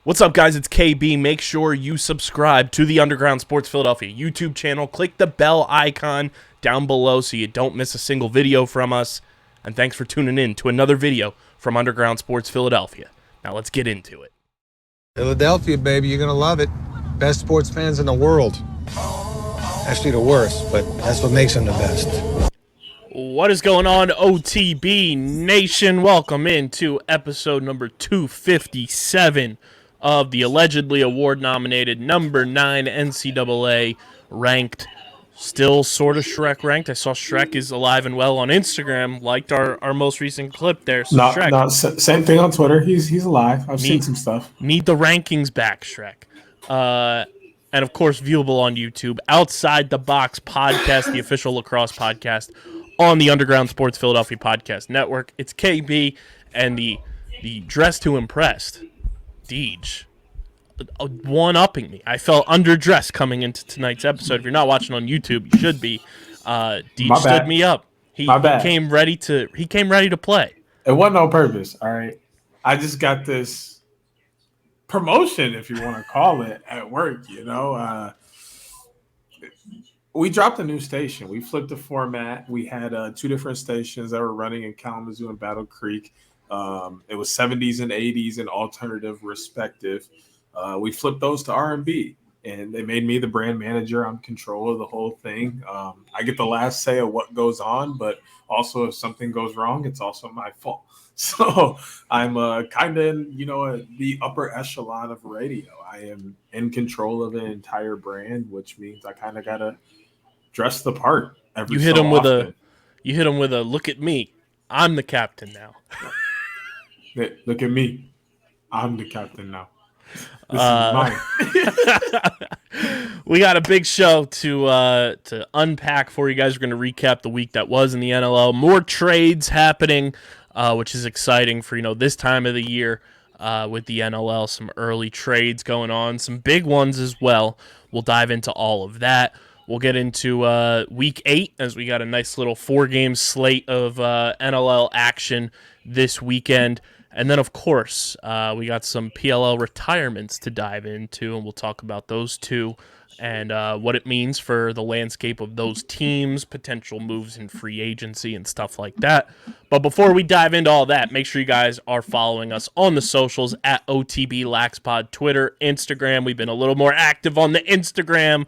What's up, guys? It's KB. Make sure you subscribe to the Underground Sports Philadelphia YouTube channel. Click the bell icon down below so you don't miss a single video from us. And thanks for tuning in to another video from Underground Sports Philadelphia. Now let's get into it. Philadelphia, baby, you're going to love it. Best sports fans in the world. Actually, the worst, but that's what makes them the best. What is going on, OTB Nation? Welcome into episode number 257 of the allegedly award-nominated number 9 NCAA ranked, still sort of Shrek ranked. I saw Shrek is alive and well on Instagram. Liked our most recent clip there. So Shrek, same thing on Twitter. He's alive. I've seen some stuff. Need the rankings back, Shrek. And of course, viewable on YouTube. Outside the Box podcast, the official lacrosse podcast on the Underground Sports Philadelphia Podcast Network. It's KB and the dress to impressed Deej, one-upping me. I felt underdressed coming into tonight's episode. If you're not watching on YouTube, you should be. Deej stood me up. He came ready to play. It wasn't on purpose, all right? I just got this promotion, if you want to call it, at work, you know? We dropped a new station. We flipped the format. We had 2 different stations that were running in Kalamazoo and Battle Creek. It was 70s and 80s and alternative respective. We flipped those to R&B, and they made me the brand manager. I'm in control of the whole thing. I get the last say of what goes on, but also if something goes wrong, it's also my fault. So I'm kind of in, the upper echelon of radio. I am in control of an entire brand, which means I kind of got to dress the part every so often. You hit him with a look at me. I'm the captain now. Look at me. I'm the captain now. This is mine. We got a big show to unpack for you guys. We're going to recap the week that was in the NLL. More trades happening, which is exciting for this time of the year with the NLL. Some early trades going on, some big ones as well. We'll dive into all of that. We'll get into Week 8 as we got a nice little 4-game slate of NLL action this weekend. And then, of course, we got some PLL retirements to dive into, and we'll talk about those two and what it means for the landscape of those teams, potential moves in free agency and stuff like that. But before we dive into all that, make sure you guys are following us on the socials at OTB Laxpod, Twitter, Instagram. We've been a little more active on the Instagram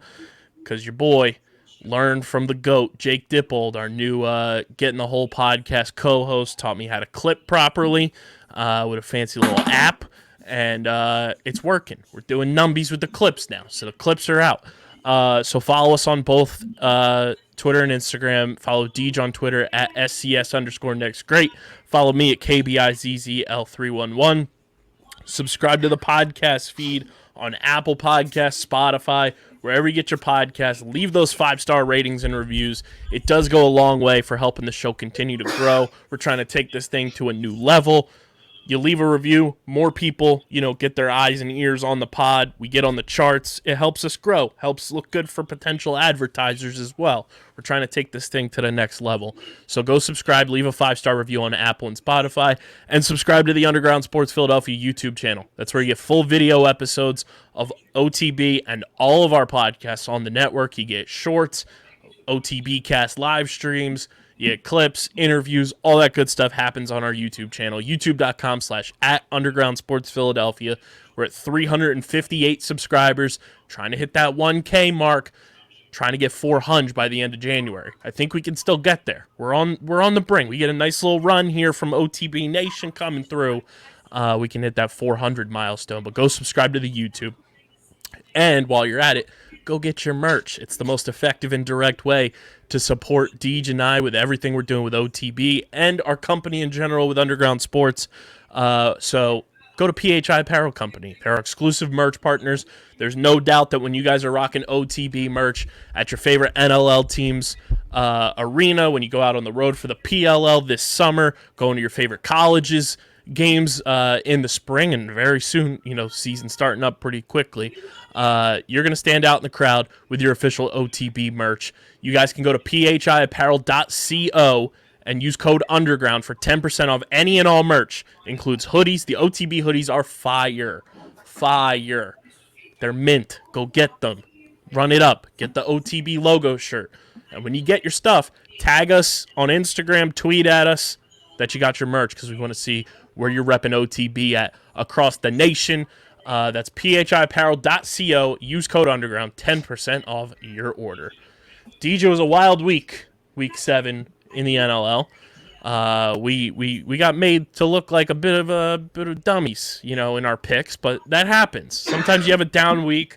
because your boy learned from the GOAT, Jake Dippold, our new Getting the Whole Podcast co-host, taught me how to clip properly with a fancy little app, and it's working. We're doing numbies with the clips now, so the clips are out. So follow us on both Twitter and Instagram. Follow Deej on Twitter at SCS_next. Follow me at KBIZZL311. Subscribe to the podcast feed on Apple Podcasts, Spotify, wherever you get your podcasts. Leave those 5-star ratings and reviews. It does go a long way for helping the show continue to grow. We're trying to take this thing to a new level. You leave a review, more people, get their eyes and ears on the pod. We get on the charts. It helps us grow, helps look good for potential advertisers as well. We're trying to take this thing to the next level. So go subscribe, leave a 5-star review on Apple and Spotify, and subscribe to the Underground Sports Philadelphia YouTube channel. That's where you get full video episodes of OTB and all of our podcasts on the network. You get shorts, OTB cast live streams, you get clips, interviews, all that good stuff happens on our YouTube channel, youtube.com/@undergroundsportsphiladelphia. We're at 358 subscribers, trying to hit that 1K mark, trying to get 400 by the end of January. I think we can still get there. We're on the brink. We get a nice little run here from OTB Nation coming through. We can hit that 400 milestone, but go subscribe to the YouTube. And while you're at it, go get your merch. It's the most effective and direct way to support Deej and I with everything we're doing with OTB and our company in general with Underground Sports. So go to PHI Apparel Company. They're our exclusive merch partners. There's no doubt that when you guys are rocking OTB merch at your favorite NLL team's arena, when you go out on the road for the PLL this summer, going to your favorite colleges, games in the spring, and very soon, season starting up pretty quickly, you're going to stand out in the crowd with your official OTB merch. You guys can go to phiapparel.co and use code UNDERGROUND for 10% off any and all merch. Includes hoodies. The OTB hoodies are fire. fire. They're mint. Go get them. Run it up. Get the OTB logo shirt. And when you get your stuff, tag us on Instagram, tweet at us that you got your merch because we want to see where you're repping OTB at across the nation. That's phiapparel.co. Use code underground, 10% off your order. DJ, was a wild week 7 in the NLL. We got made to look like a bit of dummies, in our picks, but that happens. Sometimes you have a down week.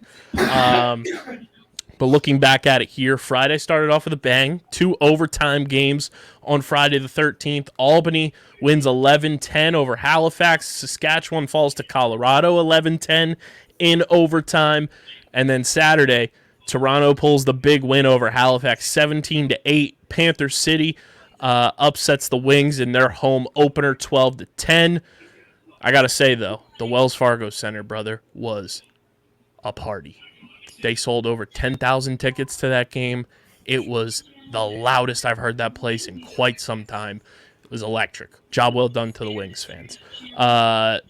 But looking back at it here, Friday started off with a bang. 2 overtime games on Friday the 13th. Albany wins 11-10 over Halifax. Saskatchewan falls to Colorado 11-10 in overtime. And then Saturday, Toronto pulls the big win over Halifax 17-8. Panther City upsets the Wings in their home opener 12-10. I got to say, though, the Wells Fargo Center, brother, was a party. They sold over 10,000 tickets to that game. It was the loudest I've heard that place in quite some time. It was electric. Job well done to the Wings fans.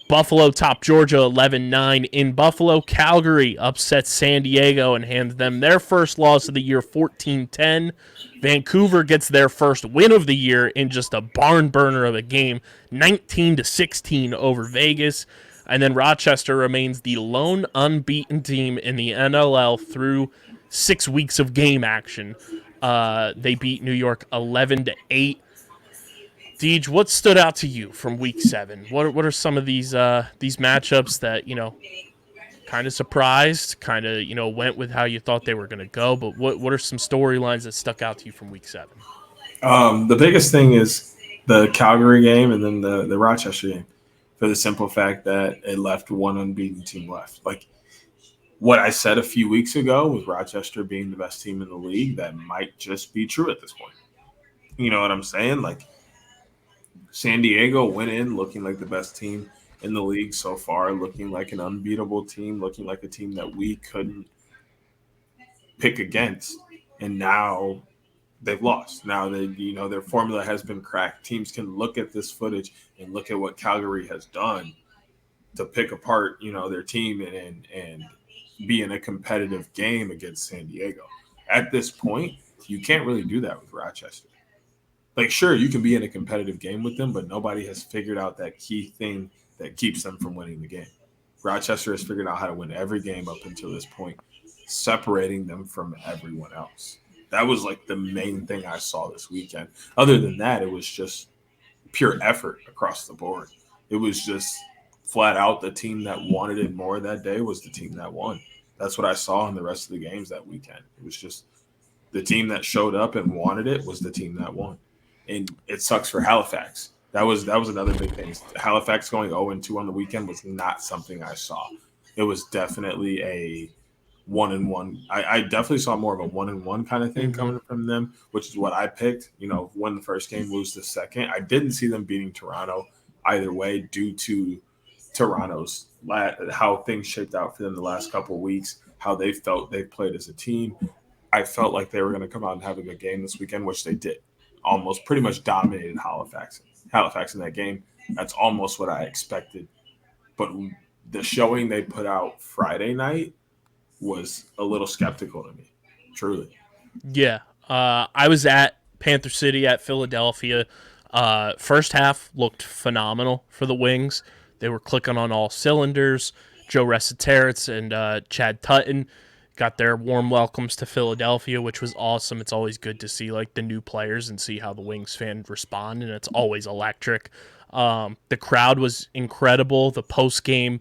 Buffalo topped Georgia 11-9 in Buffalo. Calgary upsets San Diego and hands them their first loss of the year, 14-10. Vancouver gets their first win of the year in just a barn burner of a game, 19-16 over Vegas. And then Rochester remains the lone unbeaten team in the NLL through 6 weeks of game action. They beat New York 11-8. Deej, what stood out to you from Week 7? What are some of these matchups that kind of surprised, kind of went with how you thought they were going to go? But what are some storylines that stuck out to you from Week 7? The biggest thing is the Calgary game and then the Rochester game. For the simple fact that it left one unbeaten team left. Like what I said a few weeks ago with Rochester being the best team in the league, that might just be true at this point. You know what I'm saying? Like San Diego went in looking like the best team in the league so far, looking like an unbeatable team, looking like a team that we couldn't pick against. And now they've lost. Now their formula has been cracked. Teams can look at this footage and look at what Calgary has done to pick apart, their team and be in a competitive game against San Diego. At this point, you can't really do that with Rochester. Like, sure, you can be in a competitive game with them, but nobody has figured out that key thing that keeps them from winning the game. Rochester has figured out how to win every game up until this point, separating them from everyone else. That was like the main thing I saw this weekend. Other than that, it was just pure effort across the board. It was just flat out the team that wanted it more that day was the team that won. That's what I saw in the rest of the games that weekend. It was just the team that showed up and wanted it was the team that won. And it sucks for Halifax. That was another big thing. Halifax going 0-2 on the weekend was not something I saw. It was definitely a 1-1. I definitely saw more of a 1-1 kind of thing coming from them, which is what I picked. Win the first game, lose the second. I didn't see them beating Toronto either way due to Toronto's how things shaped out for them the last couple of weeks, how they felt they played as a team. I felt like they were going to come out and have a good game this weekend, which they did. Almost pretty much dominated Halifax in that game. That's almost what I expected. But the showing they put out Friday night was a little skeptical to me, truly. Yeah. I was at Panther City at Philadelphia. First half looked phenomenal for the Wings. They were clicking on all cylinders. Joe Resiteritz and Chad Tutton got their warm welcomes to Philadelphia, which was awesome. It's always good to see the new players and see how the Wings fans respond, and it's always electric. The crowd was incredible. The post-game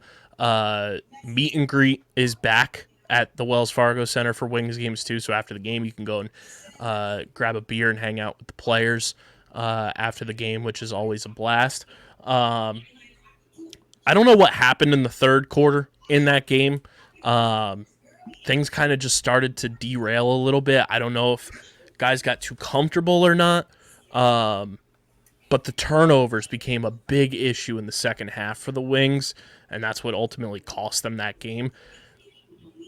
meet and greet is back at the Wells Fargo Center for Wings games too. So after the game, you can go and grab a beer and hang out with the players after the game, which is always a blast. I don't know what happened in the third quarter in that game. Things kind of just started to derail a little bit. I don't know if guys got too comfortable or not. But the turnovers became a big issue in the second half for the Wings, and that's what ultimately cost them that game.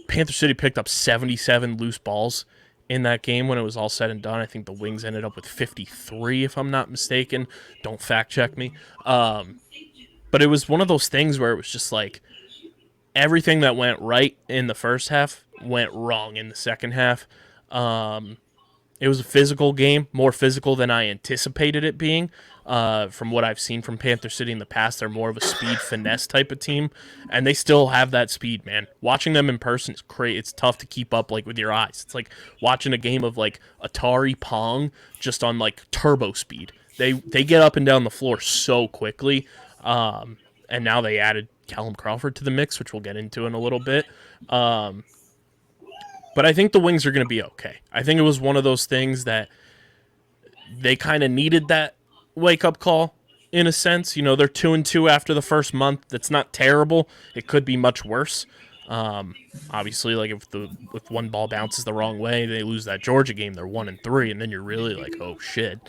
Panther City picked up 77 loose balls in that game when it was all said and done. I think the Wings ended up with 53, if I'm not mistaken. Don't fact check me. But it was one of those things where it was just like everything that went right in the first half went wrong in the second half. It was a physical game, more physical than I anticipated it being. From what I've seen from Panther City in the past, they're more of a speed finesse type of team, and they still have that speed, man. Watching them in person is great. It's tough to keep up like with your eyes. It's like watching a game of like Atari Pong just on like turbo speed. They get up and down the floor so quickly, and now they added Callum Crawford to the mix, which we'll get into in a little bit. But I think the Wings are going to be okay. I think it was one of those things that they kind of needed that wake-up call in a sense. You know, they're 2-2 after the first month. That's not terrible. It could be much worse. Obviously, like if one ball bounces the wrong way, they lose that Georgia game. They're 1-3, and then you're really like, oh shit.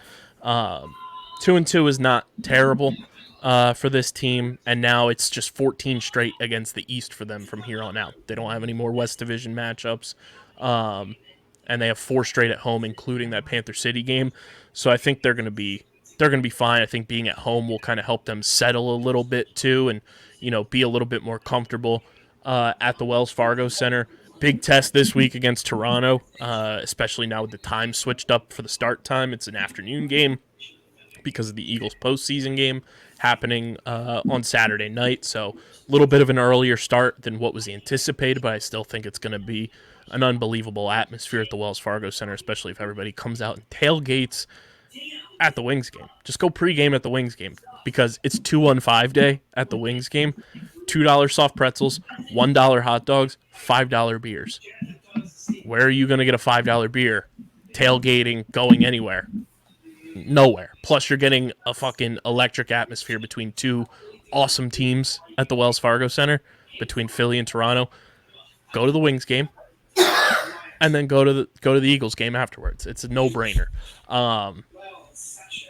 2-2 is not terrible for this team, and now it's just 14 straight against the East for them from here on out. They don't have any more West Division matchups, and they have 4 straight at home, including that Panther City game. So I think they're going to be fine. I think being at home will kind of help them settle a little bit too, and be a little bit more comfortable at the Wells Fargo Center. Big test this week against Toronto, especially now with the time switched up for the start time. It's an afternoon game because of the Eagles postseason game happening on Saturday night. So a little bit of an earlier start than what was anticipated, but I still think it's going to be an unbelievable atmosphere at the Wells Fargo Center, especially if everybody comes out and tailgates at the Wings game. Just go pregame at the Wings game because it's 2-on-5 day at the Wings game. $2 soft pretzels, $1 hot dogs, $5 beers. Where are you going to get a $5 beer? Tailgating, going anywhere? Nowhere. Plus, you're getting a fucking electric atmosphere between 2 awesome teams at the Wells Fargo Center, between Philly and Toronto. Go to the Wings game, and then go to the Eagles game afterwards. It's a no-brainer.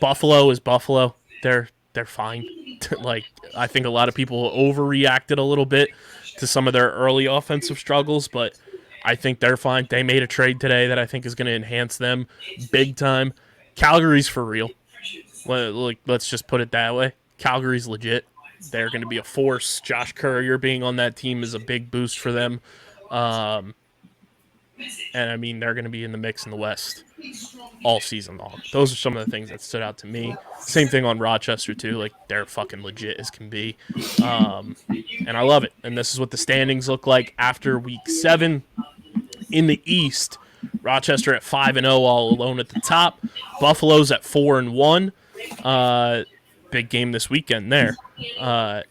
Buffalo is Buffalo. They're fine. Like, I think a lot of people overreacted a little bit to some of their early offensive struggles, but I think they're fine. They made a trade today that I think is going to enhance them big time. Calgary's for real. Let's just put it that way. Calgary's legit. They're going to be a force. Josh Courier being on that team is a big boost for them. And, I mean, they're going to be in the mix in the West all season long. Those are some of the things that stood out to me. Same thing on Rochester, too. Like, they're fucking legit as can be. And I love it. And this is what the standings look like after Week 7. In the East, Rochester at 5-0 all alone at the top. Buffalo's at 4-1. Big game this weekend there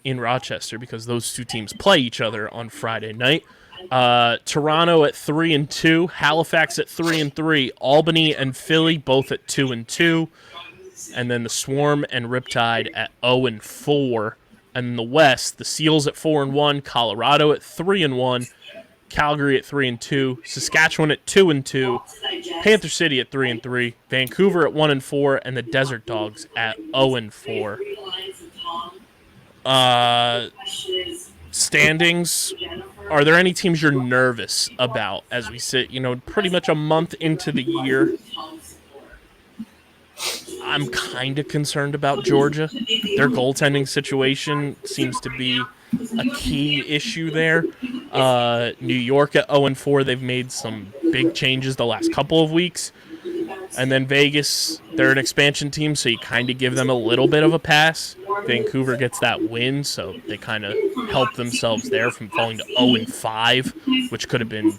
in Rochester because those 2 teams play each other on Friday night. Toronto at 3-2, Halifax at 3-3, Albany and Philly both at 2-2, and then the Swarm and Riptide at 0-4. And in the West, the Seals at 4-1, Colorado at 3-1, Calgary at 3-2, Saskatchewan at 2-2, Panther City at 3-3, Vancouver at 1-4, and the Desert Dogs at 0-4. Standings. Are there any teams you're nervous about as we sit, pretty much a month into the year? I'm kind of concerned about Georgia. Their goaltending situation seems to be a key issue there. New York at 0-4. They've made some big changes the last couple of weeks. And then Vegas, they're an expansion team, so you kind of give them a little bit of a pass. Vancouver gets that win, so they kind of help themselves there from falling to 0-5, which could have been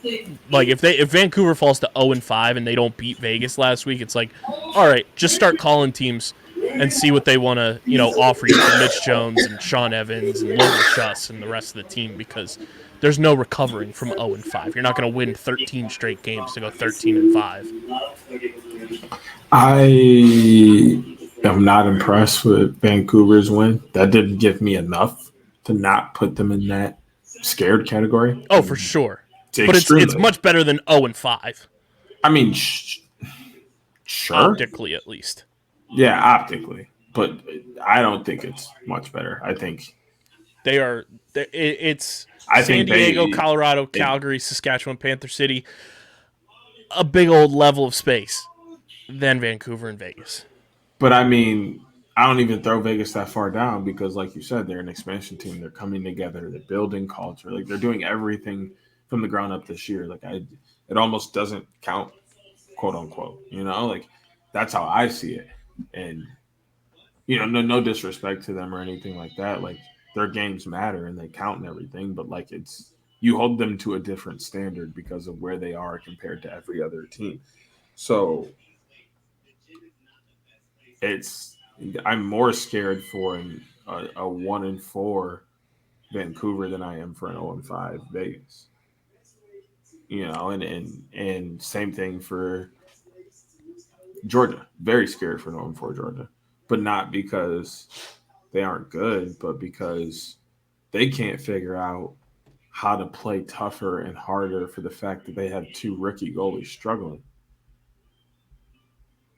like if Vancouver falls to 0-5 and they don't beat Vegas last week, it's like, all right, just start calling teams and see what they want to offer you for Mitch Jones and Sean Evans and Logan Schuss and the rest of the team because there's no recovering from 0-5. You're not going to win 13 straight games to go 13-5. I am not impressed with Vancouver's win. That didn't give me enough to not put them in that scared category. Oh, for sure. But it's much better than 0-5. I mean, sure. Optically, at least. Yeah, optically. But I don't think it's much better. I think they are. It's San Diego, Colorado, Calgary, Saskatchewan, Panther City. A big old level of space than Vancouver and Vegas. But I mean, I don't even throw Vegas that far down because, like you said, they're an expansion team. They're coming together. They're building culture. Like they're doing everything from the ground up this year. It almost doesn't count, quote unquote. Like that's how I see it. And no disrespect to them or anything like that. Like their games matter and they count and everything, but like you hold them to a different standard because of where they are compared to every other team. So it's I'm more scared for a 1-4 Vancouver than I am for an 0-5 Vegas. And same thing for Georgia. Very scared for an 0-4 Georgia, but not because they aren't good, but because they can't figure out how to play tougher and harder for the fact that they have two rookie goalies struggling.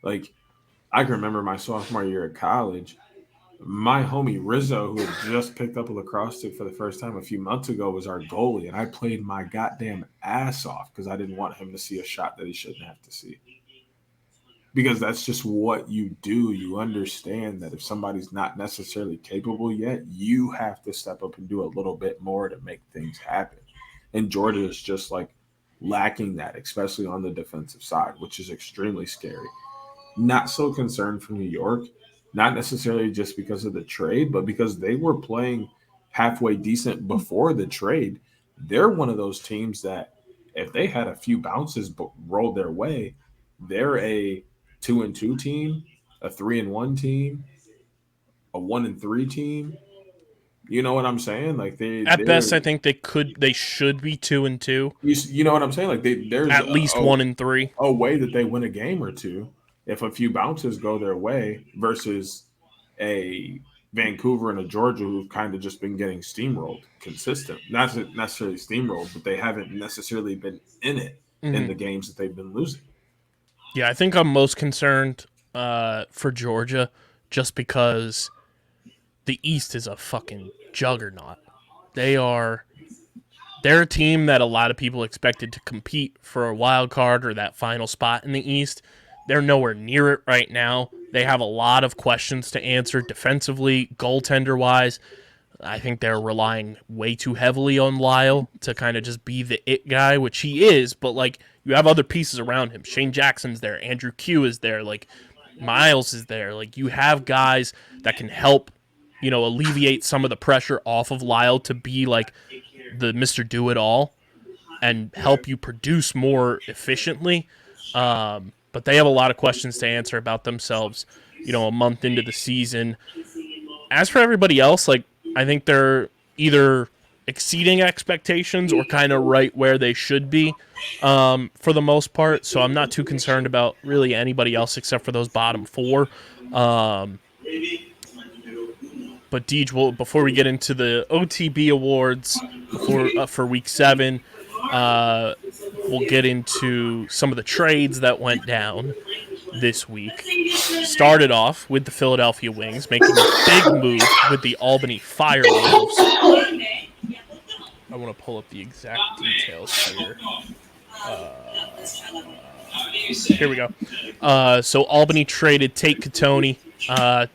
Like I can remember my sophomore year at college, my homie Rizzo, who had just picked up a lacrosse stick for the first time a few months ago, was our goalie, and I played my goddamn ass off because I didn't want him to see a shot that he shouldn't have to see. Because that's just what you do. You understand that if somebody's not necessarily capable yet, you have to step up and do a little bit more to make things happen. And Georgia is just like lacking that, especially on the defensive side, which is extremely scary. Not so concerned for New York, not necessarily just because of the trade, but because they were playing halfway decent before the trade. They're one of those teams that if they had a few bounces rolled their way, they're a 2-2 team, a 3-1 team, a 1-3 team. You know what I'm saying? Like At best, I think they should be 2-2. You know what I'm saying? Like there's at least 1-3. A way that they win a game or two if a few bounces go their way versus a Vancouver and a Georgia who've kind of just been getting steamrolled consistent. Not necessarily steamrolled, but they haven't necessarily been in it in the games that they've been losing. Yeah, I think I'm most concerned for Georgia just because the East is a fucking juggernaut. They're a team that a lot of people expected to compete for a wild card or that final spot in the East. They're nowhere near it right now. They have a lot of questions to answer defensively, goaltender-wise. I think they're relying way too heavily on Lyle to kind of just be the it guy, which he is, but like you have other pieces around him. Shane Jackson's there, Andrew Q is there, like Miles is there. Like you have guys that can help, alleviate some of the pressure off of Lyle to be like the Mr. Do-It-All and help you produce more efficiently. But they have a lot of questions to answer about themselves, a month into the season. As for everybody else, like I think they're either exceeding expectations or kind of right where they should be for the most part. So I'm not too concerned about really anybody else except for those bottom four. But Deej, before we get into the OTB awards for Week 7, we'll get into some of the trades that went down this week. Started off with the Philadelphia Wings making a big move with the Albany Firewolves. I want to pull up the exact details here. Here we go. So Albany traded Tate Catoni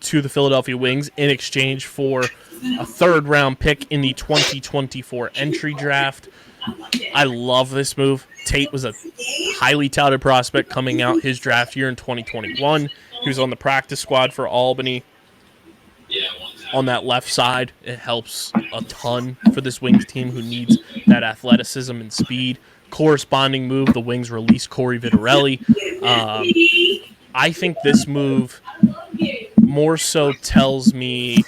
to the Philadelphia Wings in exchange for a third-round pick in the 2024 entry draft. I love this move. Tate was a highly touted prospect coming out his draft year in 2021. He was on the practice squad for Albany. On that left side, it helps a ton for this Wings team who needs that athleticism and speed. Corresponding move, the Wings release Corey Vitarelli. I think this move more so tells me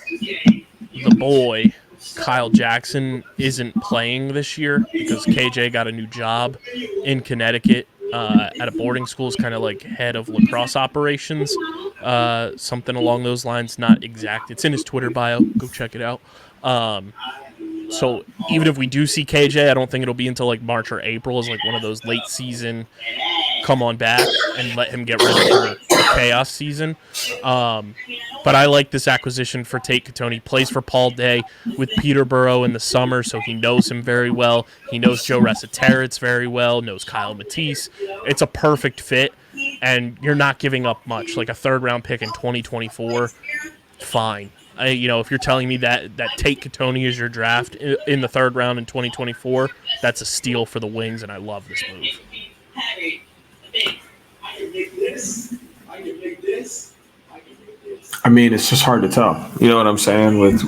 the boy, Kyle Jackson, isn't playing this year because KJ got a new job in Connecticut at a boarding school as kind of like head of lacrosse operations. Something along those lines, not exact. It's in his Twitter bio. Go check it out. So even if we do see KJ, I don't think it'll be until like March or April as like one of those late season come on back and let him get ready for the chaos season. But I like this acquisition for Tate Catoni. He plays for Paul Day with Peterborough in the summer, so he knows him very well. He knows Joe Resiteritz very well, knows Kyle Matisse. It's a perfect fit, and you're not giving up much. Like a third-round pick in 2024 fine. If you're telling me that Tate Katoni is your draft in the third round in 2024, that's a steal for the Wings, and I love this move. I mean, it's just hard to tell. You know what I'm saying with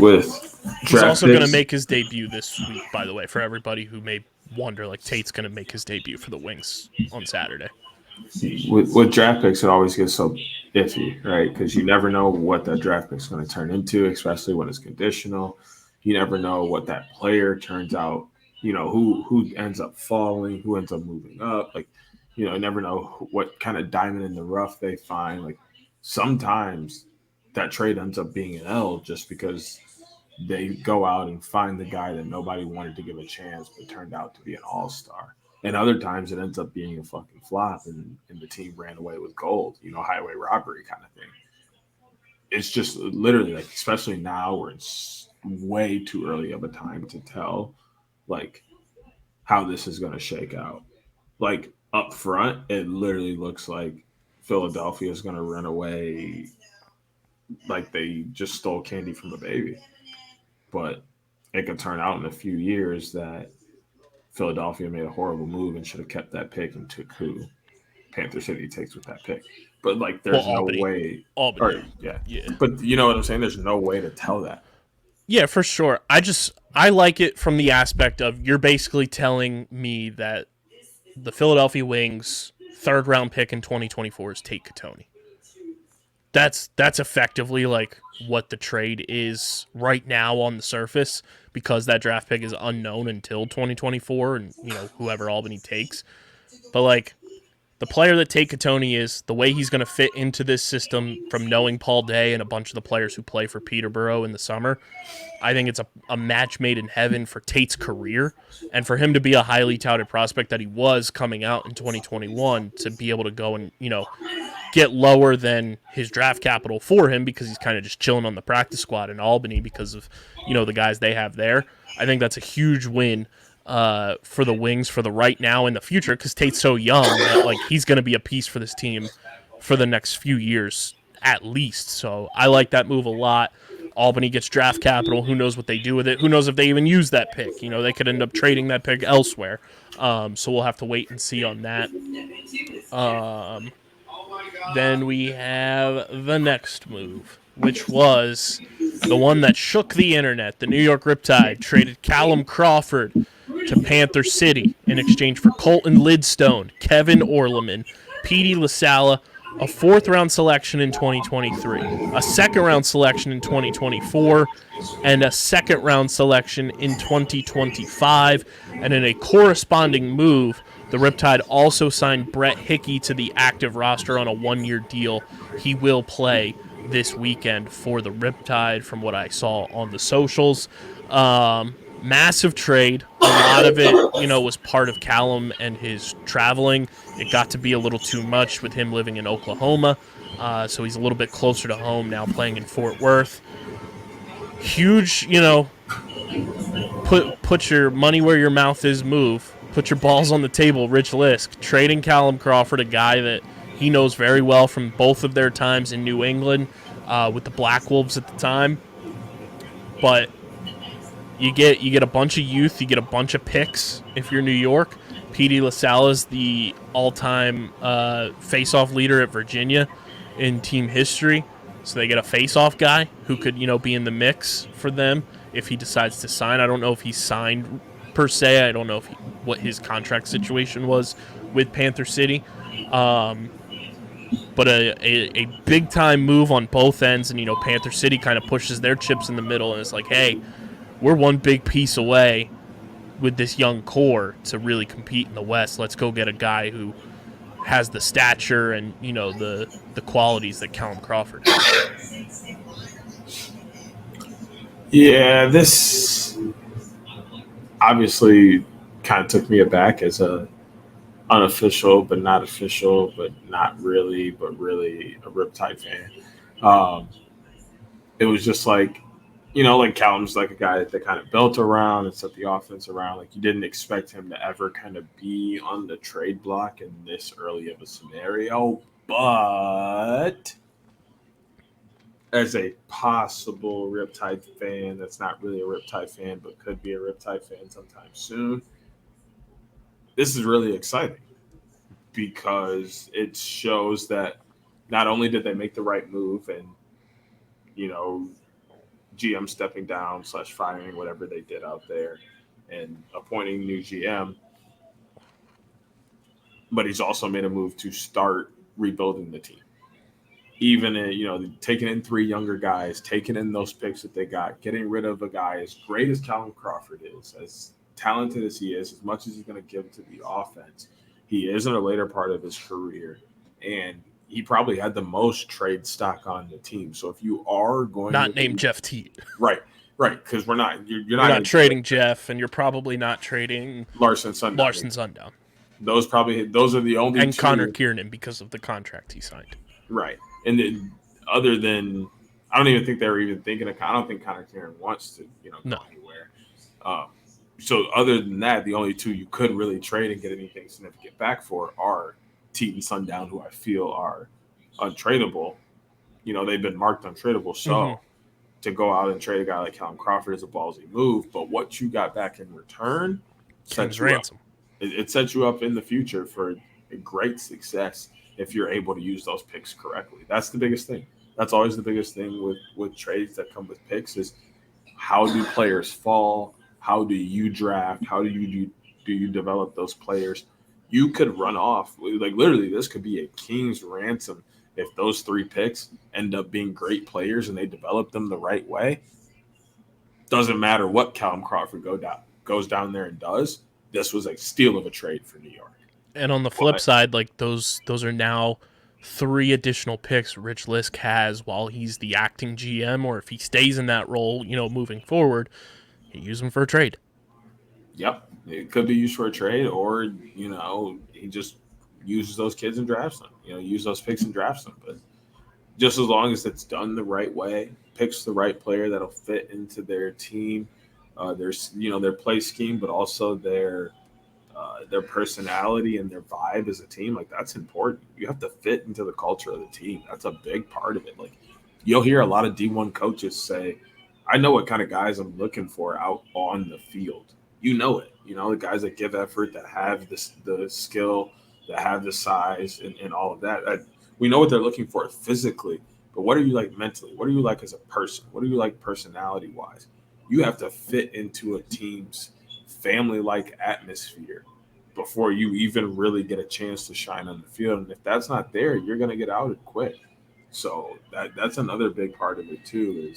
He's draft also going to picks. make his debut this week, by the way, for everybody who may wonder. Like, Tate's going to make his debut for the Wings on Saturday. With draft picks, it always gets so iffy, right? Because you never know what that draft pick is going to turn into, especially when it's conditional. You never know what that player turns out. Who ends up falling, who ends up moving up. Like, you never know what kind of diamond in the rough they find. Like, sometimes that trade ends up being an L just because they go out and find the guy that nobody wanted to give a chance, but turned out to be an all-star. And other times it ends up being a fucking flop, and the team ran away with gold, highway robbery kind of thing. It's just literally like, especially now where it's way too early of a time to tell, like, how this is going to shake out. Like, up front, it literally looks like Philadelphia is going to run away like they just stole candy from a baby. But it could turn out in a few years that Philadelphia made a horrible move and should have kept that pick and took who Panther City takes with that pick. But like, there's no way. Albany. Yeah. Yeah. But you know what I'm saying? There's no way to tell that. Yeah, for sure. I like it from the aspect of you're basically telling me that the Philadelphia Wings third round pick in 2024 is Tate Katoni. That's effectively like what the trade is right now on the surface, because that draft pick is unknown until 2024 and whoever Albany takes. But like, the player that Tate Katoni is, the way he's going to fit into this system from knowing Paul Day and a bunch of the players who play for Peterborough in the summer, I think it's a match made in heaven for Tate's career, and for him to be a highly touted prospect that he was coming out in 2021, to be able to go and get lower than his draft capital for him because he's kind of just chilling on the practice squad in Albany because of the guys they have there. I think that's a huge win for the Wings for the right now and the future, because Tate's so young that like he's going to be a piece for this team for the next few years at least. So I like that move a lot. Albany gets draft capital. Who knows what they do with it? Who knows if they even use that pick? They could end up trading that pick elsewhere. So we'll have to wait and see on that. Then we have the next move, which was the one that shook the internet. The New York Riptide traded Callum Crawford to Panther City in exchange for Colton Lidstone, Kevin Orleman, Petey LaSalla, a fourth-round selection in 2023, a second-round selection in 2024, and a second-round selection in 2025. And in a corresponding move, the Riptide also signed Brett Hickey to the active roster on a one-year deal. He will play this weekend for the Riptide, from what I saw on the socials. Massive trade. A lot of it, was part of Callum and his traveling. It got to be a little too much with him living in Oklahoma. So he's a little bit closer to home now, playing in Fort Worth. Huge, put your money where your mouth is move. Put your balls on the table, Rich Lisk. Trading Callum Crawford, a guy that he knows very well from both of their times in New England with the Black Wolves at the time. But you get a bunch of youth, you get a bunch of picks if you're New York. Petey LaSalle is the all-time face-off leader at Virginia in team history. So they get a face-off guy who could, be in the mix for them if he decides to sign. I don't know if he signed per se. I don't know what his contract situation was with Panther City. But a big-time move on both ends. And, Panther City kind of pushes their chips in the middle and it's like, hey, we're one big piece away with this young core to really compete in the West. Let's go get a guy who has the stature and, the qualities that Callum Crawford has. Yeah, this obviously kind of took me aback as a unofficial, but not official, but not really, but really a Riptide fan. It was just like, like Callum's like a guy that they kind of built around and set the offense around. Like, you didn't expect him to ever kind of be on the trade block in this early of a scenario. But as a possible Riptide fan that's not really a Riptide fan but could be a Riptide fan sometime soon, this is really exciting because it shows that not only did they make the right move and, you know, GM stepping down / firing whatever they did out there and appointing new GM, but he's also made a move to start rebuilding the team. Even, taking in 3 younger guys, taking in those picks that they got, getting rid of a guy as great as Callum Crawford is, as talented as he is, as much as he's going to give to the offense, he is in a later part of his career, and he probably had the most trade stock on the team. So if you are going not named Jeff Teat, right, because you're not trading Jeff, and you're probably not trading Larson Sundown. Those are the only and 2. Connor Kiernan because of the contract he signed. Right. And then, other than, I don't even think they were even thinking of. I don't think Connor Kieran wants to, go anywhere. So other than that, the only 2 you could really trade and get anything significant back for are Teat and Sundown, who I feel are untradeable. They've been marked untradeable. So to go out and trade a guy like Callum Crawford is a ballsy move. But what you got back in return sets you ransom. It sets you up in the future for a great success if you're able to use those picks correctly. That's the biggest thing. That's always the biggest thing with trades that come with picks is how do players fall? How do you draft? How do you develop those players? You could run off. Like, literally, this could be a king's ransom if those 3 picks end up being great players and they develop them the right way. Doesn't matter what Callum Crawford goes down there and does. This was a steal of a trade for New York. And on the flip side, like those are now 3 additional picks Rich Lisk has while he's the acting GM, or if he stays in that role, moving forward, you use them for a trade. Yep. It could be used for a trade, or, he just uses those kids and drafts them. Use those picks and drafts them. But just as long as it's done the right way, picks the right player that'll fit into their team, their play scheme, but also their personality and their vibe as a team, like, that's important. You have to fit into the culture of the team. That's a big part of it. Like, you'll hear a lot of D1 coaches say, I know what kind of guys I'm looking for out on the field. The guys that give effort, that have the skill, that have the size and all of that. We know what they're looking for physically, but what are you like mentally? What are you like as a person? What are you like personality-wise? You have to fit into a team's family-like atmosphere before you even really get a chance to shine on the field. And if that's not there, you're going to get outed quick. So that's another big part of it too,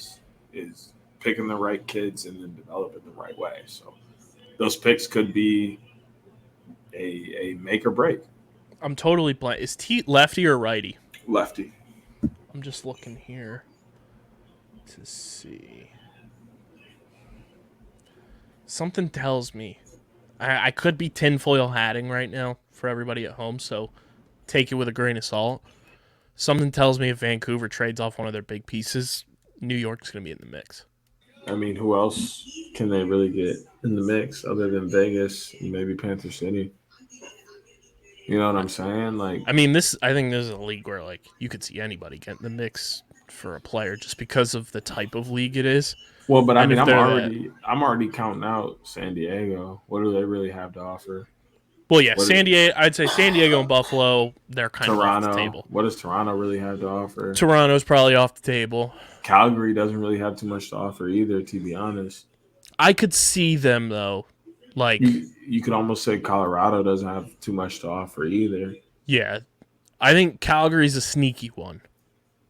is picking the right kids and then developing the right way. So those picks could be a make or break. I'm totally blank. Is Teat lefty or righty? Lefty. I'm just looking here to see. Something tells me I could be tinfoil hatting right now for everybody at home, so take it with a grain of salt. Something tells me if Vancouver trades off one of their big pieces, New York's going to be in the mix. I mean, who else can they really get in the mix other than Vegas and maybe Panther City? You know what I'm saying? Like, I mean, I think this is a league where, like, you could see anybody get in the mix for a player just because of the type of league it is. Well, but I mean, I'm already counting out San Diego. What do they really have to offer? Well, yeah, I'd say San Diego and Buffalo, they're kind of off the table. What does Toronto really have to offer? Toronto's probably off the table. Calgary doesn't really have too much to offer either, to be honest. I could see them, though. Like, you could almost say Colorado doesn't have too much to offer either. Yeah. I think Calgary's a sneaky one.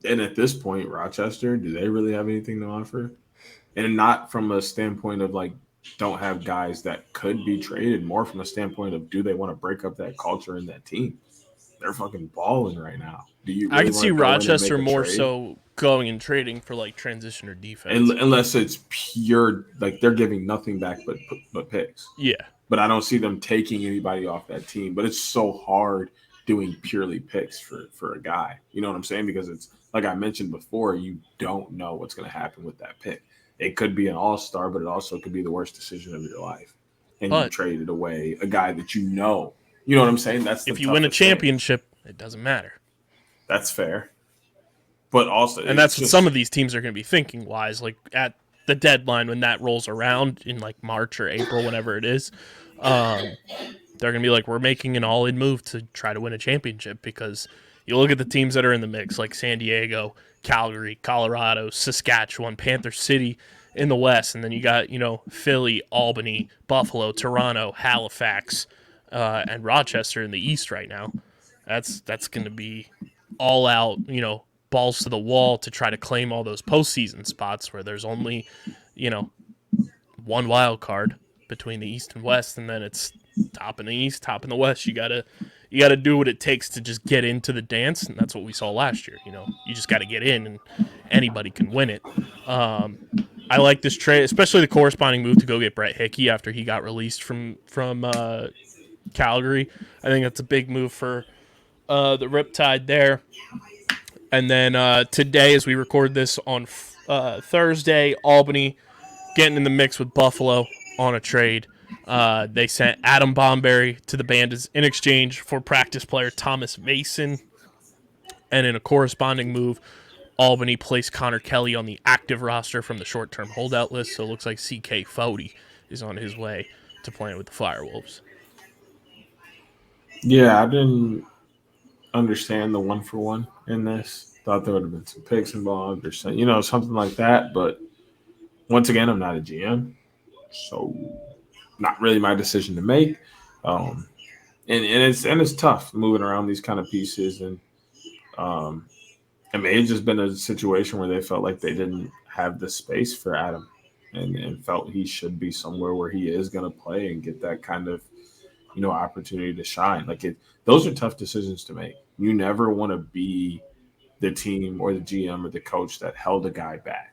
And at this point, Rochester, do they really have anything to offer? And not from a standpoint of, like, don't have guys that could be traded, more from a standpoint of, do they want to break up that culture in that team? They're fucking balling right now. Do you? Really I can see Rochester more so going and trading for, like, transition or defense, unless it's pure, like, they're giving nothing back but picks. Yeah, but I don't see them taking anybody off that team. But it's so hard doing purely picks for a guy. You know what I'm saying? Because it's like I mentioned before, you don't know what's going to happen with that pick. It could be an all-star, but it also could be the worst decision of your life. And you traded away a guy that you know. You know what I'm saying? That's if you win a championship, it doesn't matter. That's fair. But also, And that's what some of these teams are going to be thinking wise, like at the deadline when that rolls around in like March or April, whenever it is. They're going to be like, we're making an all-in move to try to win a championship, because you look at the teams that are in the mix, like San Diego, Calgary, Colorado, Saskatchewan, Panther City in the West, and then you got, Philly, Albany, Buffalo, Toronto, Halifax, and Rochester in the East right now. That's going to be all out, balls to the wall to try to claim all those postseason spots where there's only, one wild card between the East and West, and then it's top in the East, top in the West. You gotta do what it takes to just get into the dance, and that's what we saw last year. You just got to get in, and anybody can win it. I like this trade, especially the corresponding move to go get Brett Hickey after he got released from Calgary. I think that's a big move for the Riptide there. And then today, as we record this on Thursday, Albany getting in the mix with Buffalo on a trade. They sent Adam Bomberry to the Bandits in exchange for practice player Thomas Mason. And in a corresponding move, Albany placed Connor Kelly on the active roster from the short-term holdout list. So it looks like CK Fody is on his way to playing with the Firewolves. Yeah, I didn't understand the 1-for-1 in this. Thought there would have been some picks involved or something like that. But once again, I'm not a GM, so not really my decision to make. And it's tough moving around these kind of pieces. And it may have just been a situation where they felt like they didn't have the space for Adam and felt he should be somewhere where he is going to play and get that kind of, opportunity to shine. Those are tough decisions to make. You never want to be the team or the GM or the coach that held a guy back,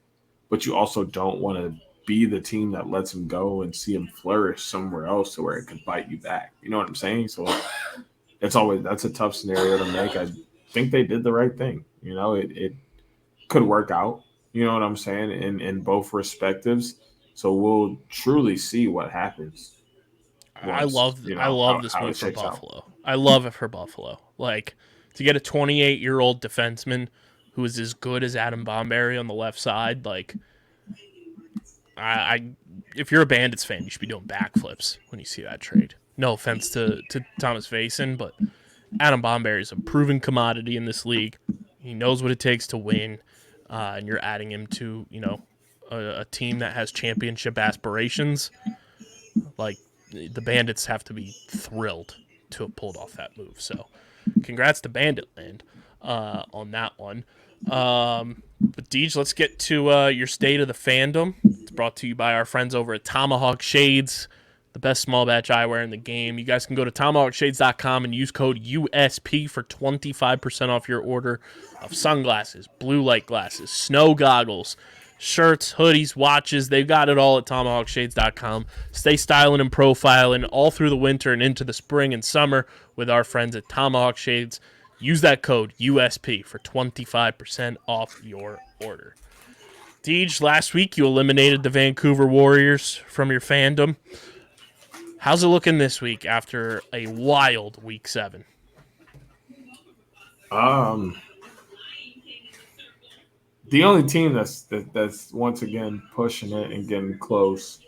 but you also don't want to be the team that lets him go and see him flourish somewhere else to where it could bite you back. You know what I'm saying? So that's a tough scenario to make. I think they did the right thing. It could work out. You know what I'm saying? In both respectives. So we'll truly see what happens. I love this move for Buffalo. I love it for Buffalo. To get a 28-year-old defenseman who is as good as Adam Bomberry on the left side, if you're a Bandits fan, you should be doing backflips when you see that trade. No offense to Thomas Vason, but Adam Bomberry is a proven commodity in this league. He knows what it takes to win, and you're adding him to a team that has championship aspirations. The Bandits have to be thrilled to have pulled off that move. So, congrats to Bandit Land on that one. But Deej, let's get to your state of the fandom. It's brought to you by our friends over at Tomahawk Shades, the best small batch eyewear in the game. You guys can go to tomahawkshades.com and use code USP for 25% off your order of sunglasses, blue light glasses, snow goggles, shirts, hoodies, watches. They've got it all at tomahawkshades.com. Stay styling and profiling all through the winter and into the spring and summer with our friends at Tomahawk Shades. Use that code USP for 25% off your order. Deej, last week you eliminated the Vancouver Warriors from your fandom. How's it looking this week after a wild Week 7? The only team that's once again pushing it and getting close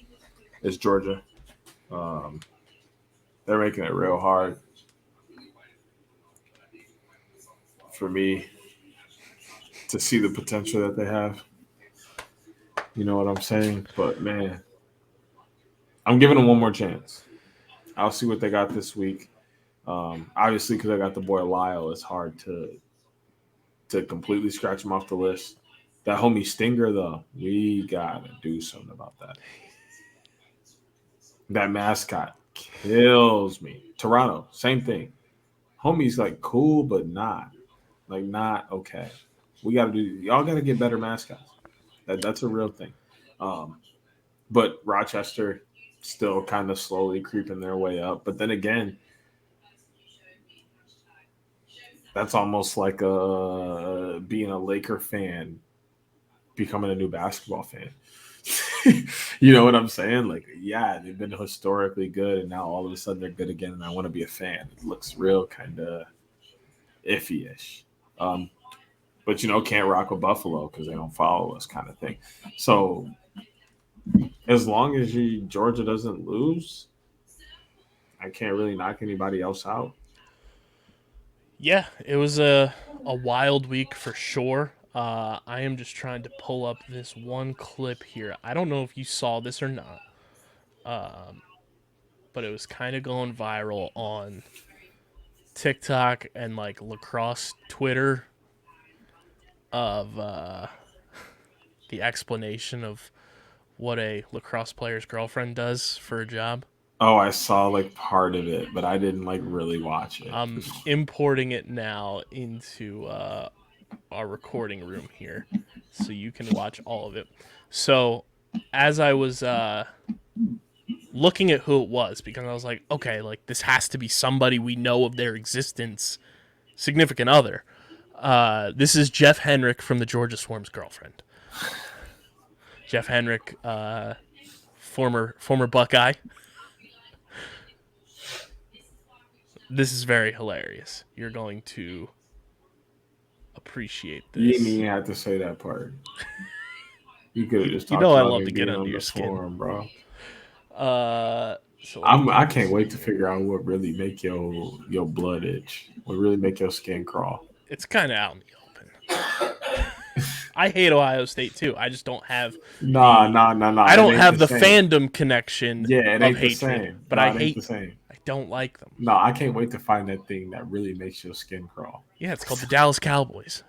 is Georgia. They're making it real hard for me to see the potential that they have. You know what I'm saying? But, man, I'm giving them one more chance. I'll see what they got this week. Obviously, because I got the boy Lyle, it's hard to completely scratch him off the list. That homie Stinger, though, we got to do something about that. That mascot kills me. Toronto, same thing. Homie's cool, but not okay. Y'all got to get better mascots. That's a real thing. But Rochester still kind of slowly creeping their way up. But then again, that's almost like being a Laker fan becoming a new basketball fan. You know what I'm saying? They've been historically good, and now all of a sudden they're good again, and I want to be a fan. It looks real kind of iffy-ish. but can't rock with Buffalo because they don't follow us, kind of thing. So as long as Georgia doesn't lose, I can't really knock anybody else out. Yeah, it was a wild week for sure. I am just trying to pull up this one clip here. I don't know if you saw this or not, but it was kind of going viral on TikTok and like Lacrosse Twitter of the explanation of what a lacrosse player's girlfriend does for a job. Oh, I saw like part of it, but I didn't like really watch it. I'm importing it now into our recording room here so you can watch all of it. So, as I was looking at who it was, because I was like, okay, like this has to be somebody we know of their existence, significant other. This is Jeff Henrick from the Georgia Swarm's girlfriend. Jeff Henrick, former Buckeye. This is very hilarious. You're going to appreciate this. You didn't even have to say that part. You could have just talked I about love me to get being under on your the skin, forum, bro. So I can't wait to figure out what really make your blood itch. What really make your skin crawl. It's kind of out in the open. I hate Ohio State too. I just don't have Nah. I don't have the same. fandom connection Yeah, it of ain't the hatred. same. But It ain't the same. I don't like them. No, I can't wait to find that thing that really makes your skin crawl. Yeah, it's called the Dallas Cowboys.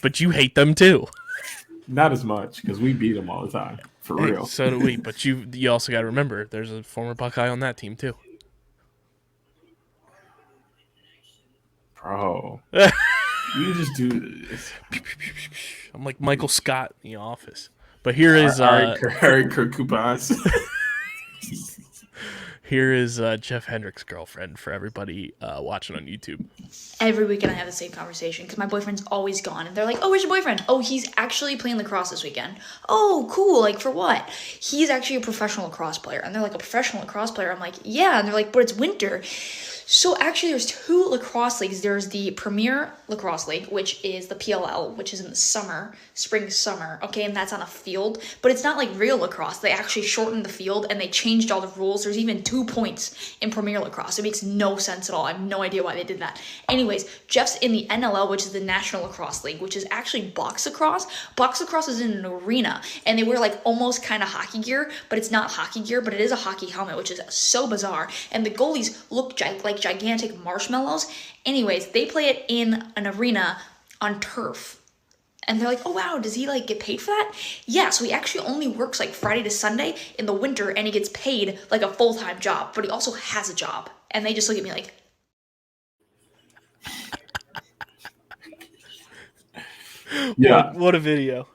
But you hate them too. Not as much because we beat them all the time, for real. So do we. But you also got to remember, there's a former Buckeye on that team too. Bro, you just do this. I'm like Michael Scott in The Office. But here is Harry Kirk Coupons. Here is Jeff Hendrick's girlfriend for everybody watching on YouTube. Every weekend I have the same conversation because my boyfriend's always gone. And they're like, oh, where's your boyfriend? Oh, he's actually playing lacrosse this weekend. Oh, cool. Like, for what? He's actually a professional lacrosse player. And they're like, a professional lacrosse player? I'm like, yeah. And they're like, but it's winter. So actually there's two lacrosse leagues. There's the Premier Lacrosse League, which is the PLL, which is in the spring, summer, okay, and that's on a field, but it's not like real lacrosse. They actually shortened the field and they changed all the rules. There's even 2 points in Premier Lacrosse. It makes no sense at all. I have no idea why they did that. Anyways, Jeff's in the NLL, which is the National Lacrosse League, which is actually box lacrosse. Box lacrosse is in an arena, and they wear like almost kind of hockey gear, but it's not hockey gear, but it is a hockey helmet, which is so bizarre, and the goalies look like gigantic marshmallows. Anyways, they play it in an arena on turf. And they're like, oh wow, does he like get paid for that? Yeah, so he actually only works like Friday to Sunday in the winter, and he gets paid like a full-time job, but he also has a job. And they just look at me like, yeah. What a video.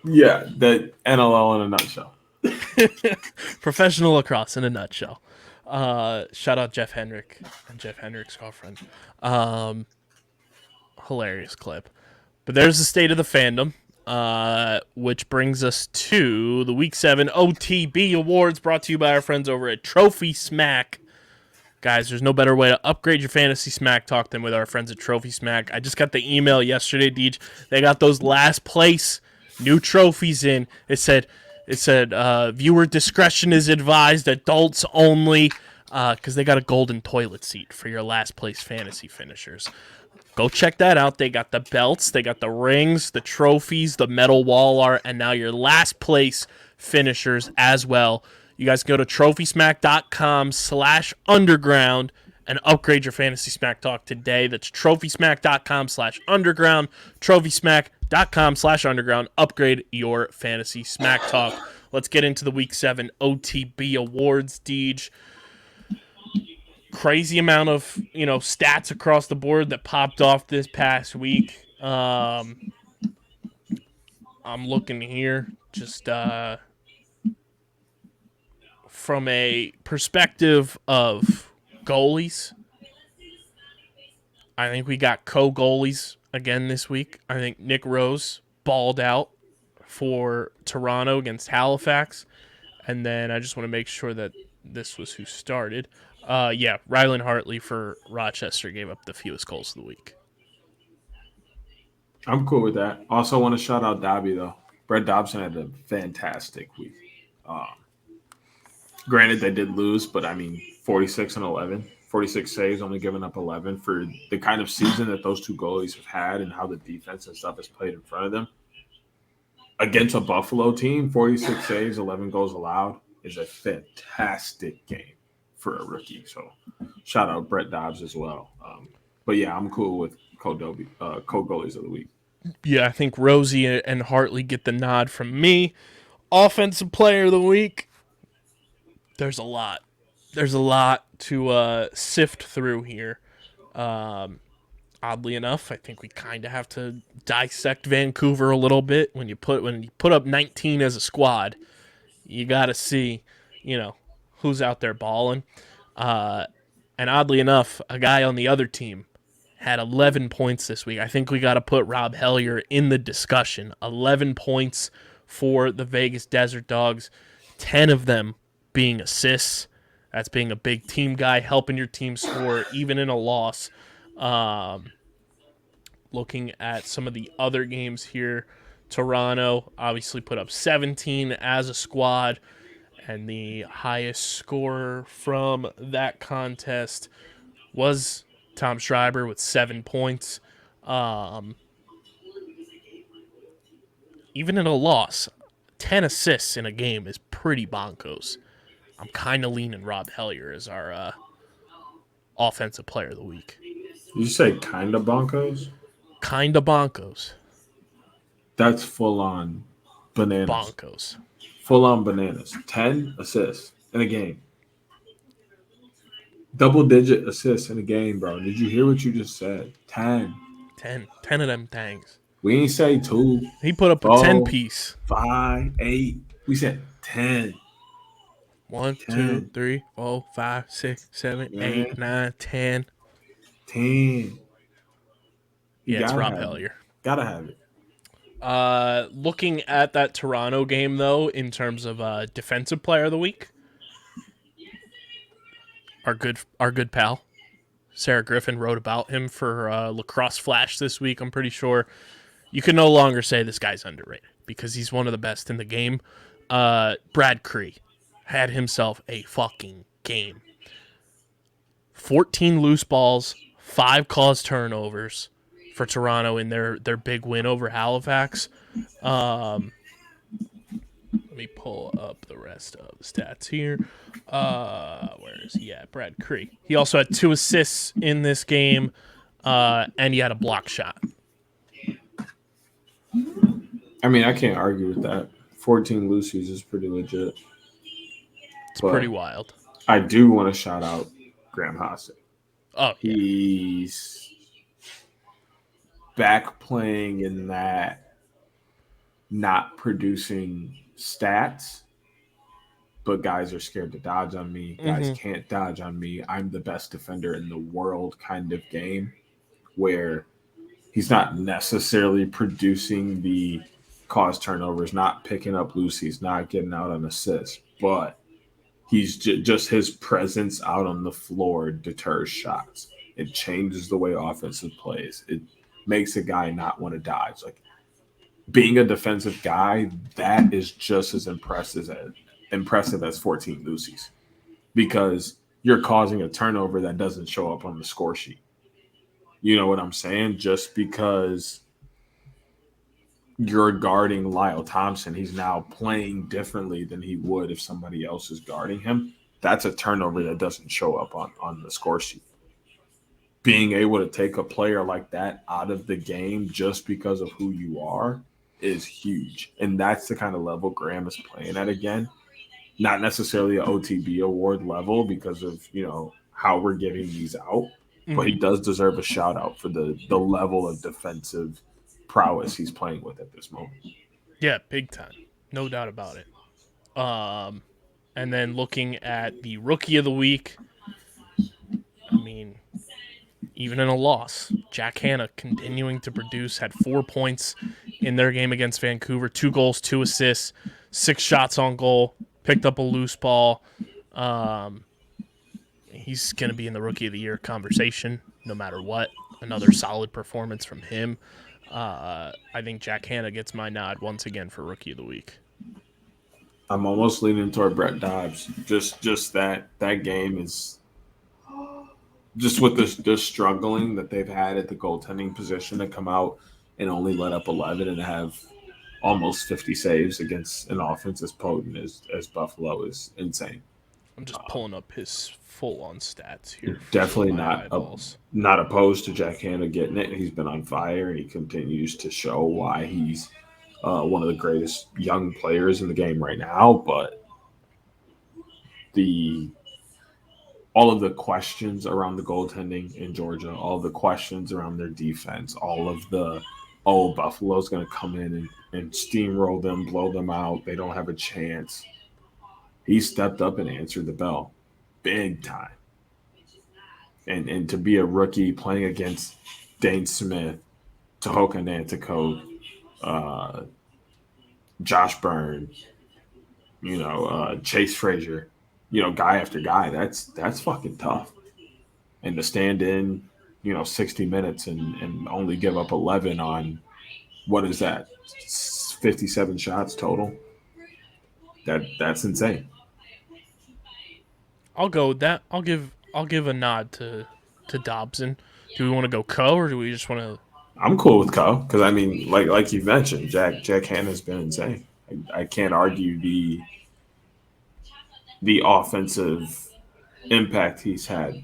Yeah, the NLL in a nutshell. Professional lacrosse in a nutshell. Shout out Jeff Henrick and Jeff Henrick's girlfriend. Hilarious clip. But there's the state of the fandom, which brings us to the Week 7 OTB Awards brought to you by our friends over at Trophy Smack. Guys, there's no better way to upgrade your fantasy smack talk than with our friends at Trophy Smack. I just got the email yesterday, Deej. They got those last place new trophies in. It said viewer discretion is advised, adults only, because they got a golden toilet seat for your last place fantasy finishers. Go check that out. They got the belts, they got the rings, the trophies, the metal wall art, and now your last place finishers as well. You guys go to trophysmack.com/underground and upgrade your fantasy smack talk today. That's trophysmack.com/underground, trophysmack.com/underground. Upgrade your fantasy smack talk. Let's get into the Week 7 OTB Awards, Deej. Crazy amount of stats across the board that popped off this past week. I'm looking here just from a perspective of goalies. I think we got co-goalies again this week. I think Nick Rose balled out for Toronto against Halifax, and then I just want to make sure that this was who started. Rylan Hartley for Rochester gave up the fewest goals of the week. I'm cool with that. Also, want to shout out Dobby though. Brett Dobson had a fantastic week. Um, Granted, they did lose, but I mean, 46 and 11, 46 saves, only giving up 11 for the kind of season that those two goalies have had and how the defense and stuff has played in front of them. Against a Buffalo team, 46 saves, 11 goals allowed is a fantastic game for a rookie. So, shout out Brett Dobbs as well. But yeah, I'm cool with co-goalies of the week. Yeah, I think Rosie and Hartley get the nod from me. Offensive player of the week. There's a lot. There's a lot to sift through here. Oddly enough, I think we kind of have to dissect Vancouver a little bit. When you put up 19 as a squad, you got to see, who's out there balling. And oddly enough, a guy on the other team had 11 points this week. I think we got to put Rob Hellier in the discussion. 11 points for the Vegas Desert Dogs, 10 of them being assists. That's being a big team guy, helping your team score even in a loss. Looking at some of the other games here, Toronto obviously put up 17 as a squad, and the highest scorer from that contest was Tom Schreiber with 7 points. Even in a loss, 10 assists in a game is pretty bonkos. I'm kind of leaning Rob Hellier as our offensive player of the week. You say kind of bonkos? Kind of bonkos. That's full on bananas. Bonkos. Full on bananas. 10 assists in a game. Double-digit assists in a game, bro. Did you hear what you just said? 10. 10 of them things. We ain't say 2. He put up a 10-piece. 5, 8. We said 10. 1, 2, 3, 4, 5, 6, 7, 8, 9, 10. 10. Yeah, it's Rob Hellier. Gotta have it. Looking at that Toronto game, though, in terms of defensive player of the week, our good pal, Sarah Griffin, wrote about him for Lacrosse Flash this week. I'm pretty sure you can no longer say this guy's underrated because he's one of the best in the game. Brad Cree had himself a fucking game. 14 loose balls, 5 caused turnovers for Toronto in their big win over Halifax. Let me pull up the rest of the stats here. Where is he at? Brad Cree. He also had 2 assists in this game, and he had a block shot. I mean, I can't argue with that. 14 loosies is pretty legit. It's pretty wild. I do want to shout out Graham Haase. Oh, yeah. He's back playing in that not producing stats, but guys are scared to dodge on me. Guys can't dodge on me. I'm the best defender in the world kind of game where he's not necessarily producing the cause turnovers, not picking up loosies, not getting out on assists, but he's just his presence out on the floor deters shots. It changes the way offensive plays. It makes a guy not want to dodge. Like being a defensive guy, that is just as impressive as 14 loosies because you're causing a turnover that doesn't show up on the score sheet. You know what I'm saying? Just because you're guarding Lyle Thompson, he's now playing differently than he would if somebody else is guarding him. That's a turnover that doesn't show up on the score sheet. Being able to take a player like that out of the game just because of who you are is huge. And that's the kind of level Graham is playing at again. Not necessarily an OTB award level because of, how we're giving these out. But he does deserve a shout out for the level of defensive prowess he's playing with at this moment. Yeah, big time. No doubt about it. And then looking at the rookie of the week, I mean, even in a loss, Jack Hanna continuing to produce, had 4 points in their game against Vancouver, 2 goals, 2 assists, 6 shots on goal, picked up a loose ball. He's going to be in the rookie of the year conversation no matter what. Another solid performance from him. I think Jack Hanna gets my nod once again for Rookie of the Week. I'm almost leaning toward Brett Dobbs. Just that game is just with the struggling that they've had at the goaltending position to come out and only let up 11 and have almost 50 saves against an offense as potent as Buffalo is insane. I'm just pulling up his full-on stats here. Definitely eyeballs. not opposed to Jack Hanna getting it. He's been on fire, and he continues to show why he's one of the greatest young players in the game right now. But all of the questions around the goaltending in Georgia, all of the questions around their defense, all of the Buffalo's going to come in and steamroll them, blow them out. They don't have a chance. He stepped up and answered the bell big time. And to be a rookie playing against Dane Smith, Tehoka Nanticoke, Josh Byrne, Chase Frazier, guy after guy, that's fucking tough. And to stand in, 60 minutes and only give up 11 on, what is that, 57 shots total? That's insane. I'll go with that. I'll give a nod to Dobson. Do we want to go Co, or do we just want to? I'm cool with Co because I mean, like you mentioned, Jack Hanna's been insane. I can't argue the offensive impact he's had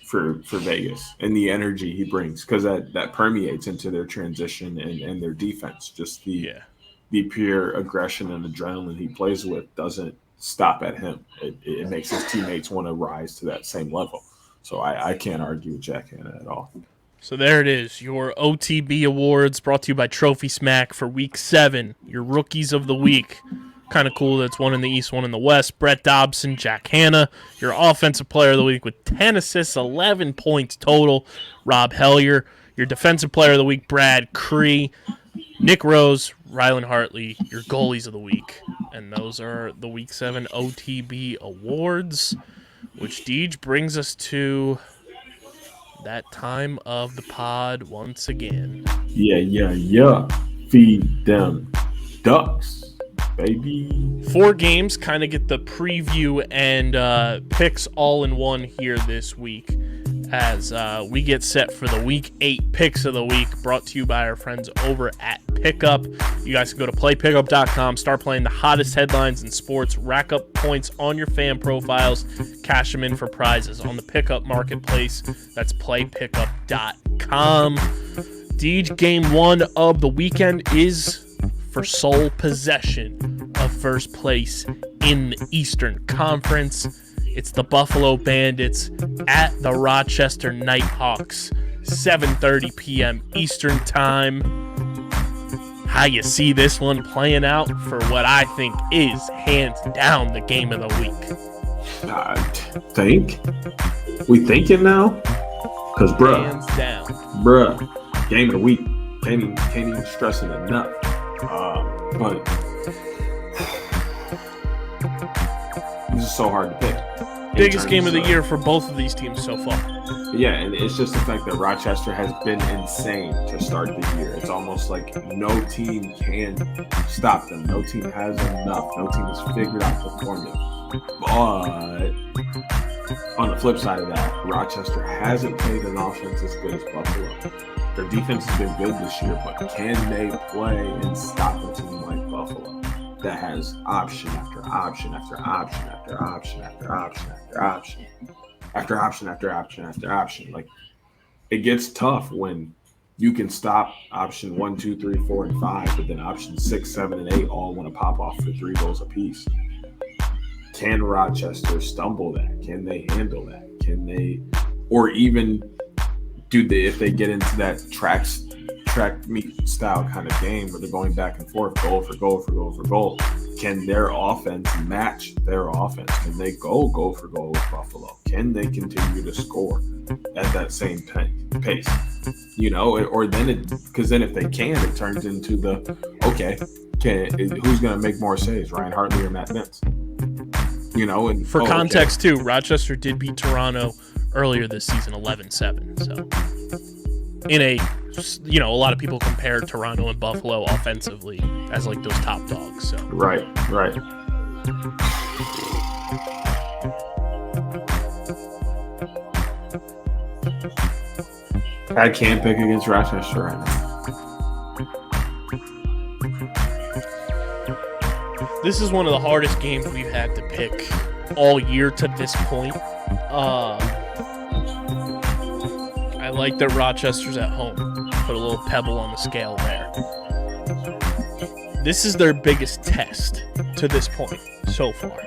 for Vegas and the energy he brings, because that permeates into their transition and their defense. Just the pure aggression and adrenaline he plays with doesn't stop at him. It makes his teammates want to rise to that same level. So I can't argue with Jack Hanna at all. So there it is, your OTB awards brought to you by Trophy Smack for Week 7, your Rookies of the Week. Kind of cool that's one in the East, one in the West. Brett Dobson, Jack Hanna, your Offensive Player of the Week with 10 assists, 11 points total. Rob Hellier, your Defensive Player of the Week, Brad Cree. Nick Rose, Rylan Hartley, your Goalies of the Week. And those are the Week 7 OTB awards, which Deej brings us to that time of the pod once again. Yeah. Feed them ducks, baby. 4 games, kind of get the preview and picks all in one here this week as we get set for the Week 8 Picks of the Week, brought to you by our friends over at Pickup. You guys can go to playpickup.com, start playing the hottest headlines in sports, rack up points on your fan profiles, cash them in for prizes on the Pickup Marketplace. That's playpickup.com. Deej, game 1 of the weekend is for sole possession of first place in the Eastern Conference. It's the Buffalo Bandits at the Rochester Nighthawks, 7:30 p.m. Eastern Time. How you see this one playing out for what I think is hands down the game of the week? We thinking now? Because, hands down. Game of the week. Can't even stress it enough. But this is so hard to pick. Biggest game of the year for both of these teams so far. Yeah, and it's just the fact that Rochester has been insane to start the year. It's almost like no team can stop them. No team has enough. No team has figured out the formula. But on the flip side of that, Rochester hasn't played an offense as good as Buffalo. Their defense has been good this year, but can they play and stop a team like Buffalo that has option after option after option after option after option after option after option after option after option? Like, it gets tough when you can stop option 1, 2, 3, 4, and 5, but then option 6, 7, and 8 all want to pop off for 3 goals apiece. Can Rochester stumble that? Can they handle that? Can they, or even if they get into that track meet style kind of game where they're going back and forth, goal for goal for goal for goal, can their offense match their offense? Can they go goal for goal with Buffalo? Can they continue to score at that same pace? Or then because then if they can, it turns into who's going to make more saves, Ryan Hartley or Matt Vince? And for context too, Rochester did beat Toronto earlier this season 11-7. So in a a lot of people compare Toronto and Buffalo offensively as like those top dogs. So Right. I can't pick against Rochester right now. this is one of the hardest games we've had to pick all year to this point. I like that Rochester's at home. Put a little pebble on the scale there. This is their biggest test to this point so far.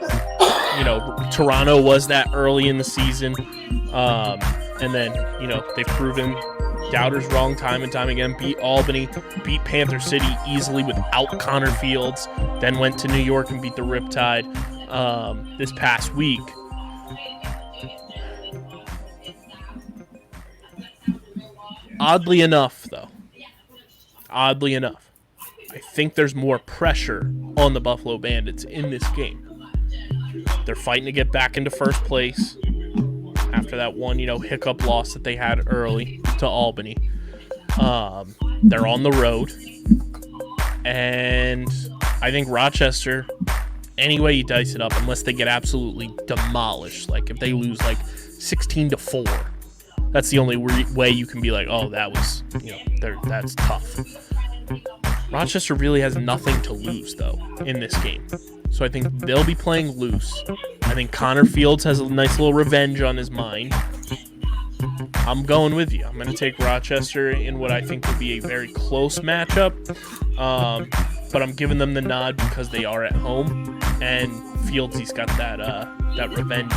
Toronto was that early in the season. And then, they've proven doubters wrong time and time again. Beat Albany, beat Panther City easily without Connor Fields, then went to New York and beat the Riptide this past week. Oddly enough, I think there's more pressure on the Buffalo Bandits in this game. They're fighting to get back into first place after that one, hiccup loss that they had early to Albany. They're on the road. And I think Rochester, any way you dice it up, unless they get absolutely demolished, like if they lose like 16-4, that's the only way you can be like, oh, that was, that's tough. Rochester really has nothing to lose, though, in this game. So I think they'll be playing loose. I think Connor Fields has a nice little revenge on his mind. I'm going with you. I'm going to take Rochester in what I think will be a very close matchup. But I'm giving them the nod because they are at home. And Fields, he's got that revenge